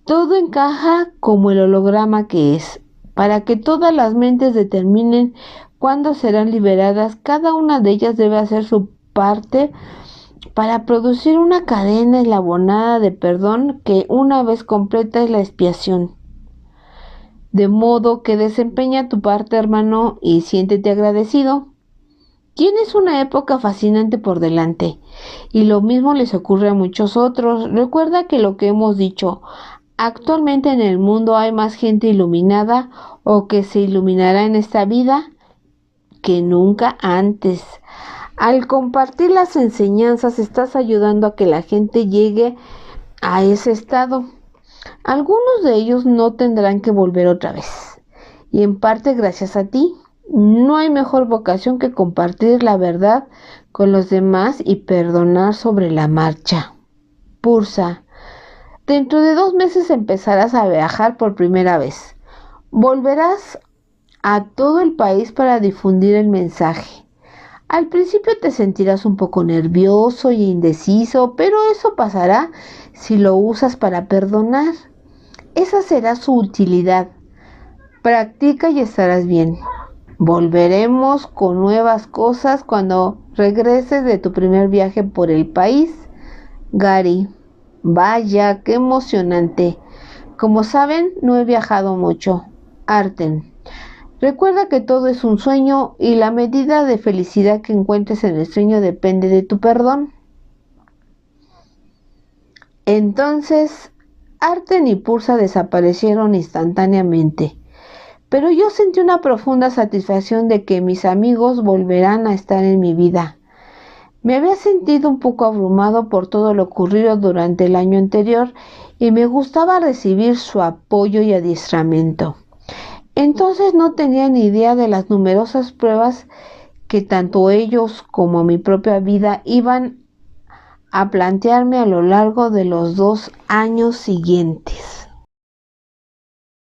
Todo encaja como el holograma que es. Para que todas las mentes determinen cuándo serán liberadas, cada una de ellas debe hacer su parte para producir una cadena eslabonada de perdón que una vez completa es la expiación. De modo que desempeña tu parte, hermano, y siéntete agradecido. Tienes una época fascinante por delante, y lo mismo les ocurre a muchos otros. Recuerda que lo que hemos dicho, actualmente en el mundo hay más gente iluminada o que se iluminará en esta vida que nunca antes. Al compartir las enseñanzas estás ayudando a que la gente llegue a ese estado. Algunos de ellos no tendrán que volver otra vez, y en parte gracias a ti. No hay mejor vocación que compartir la verdad con los demás y perdonar sobre la marcha. Pursa, dentro de 2 meses empezarás a viajar por primera vez. Volverás a todo el país para difundir el mensaje. Al principio te sentirás un poco nervioso y indeciso, pero eso pasará si lo usas para perdonar. Esa será su utilidad. Practica y estarás bien. Volveremos con nuevas cosas cuando regreses de tu primer viaje por el país. Gary, vaya, qué emocionante. Como saben, no he viajado mucho. Arten, recuerda que todo es un sueño y la medida de felicidad que encuentres en el sueño depende de tu perdón. Entonces, Arten y Pursa desaparecieron instantáneamente, pero yo sentí una profunda satisfacción de que mis amigos volverán a estar en mi vida. Me había sentido un poco abrumado por todo lo ocurrido durante el año anterior y me gustaba recibir su apoyo y adiestramiento. Entonces no tenía ni idea de las numerosas pruebas que tanto ellos como mi propia vida iban a plantearme a lo largo de los 2 años siguientes.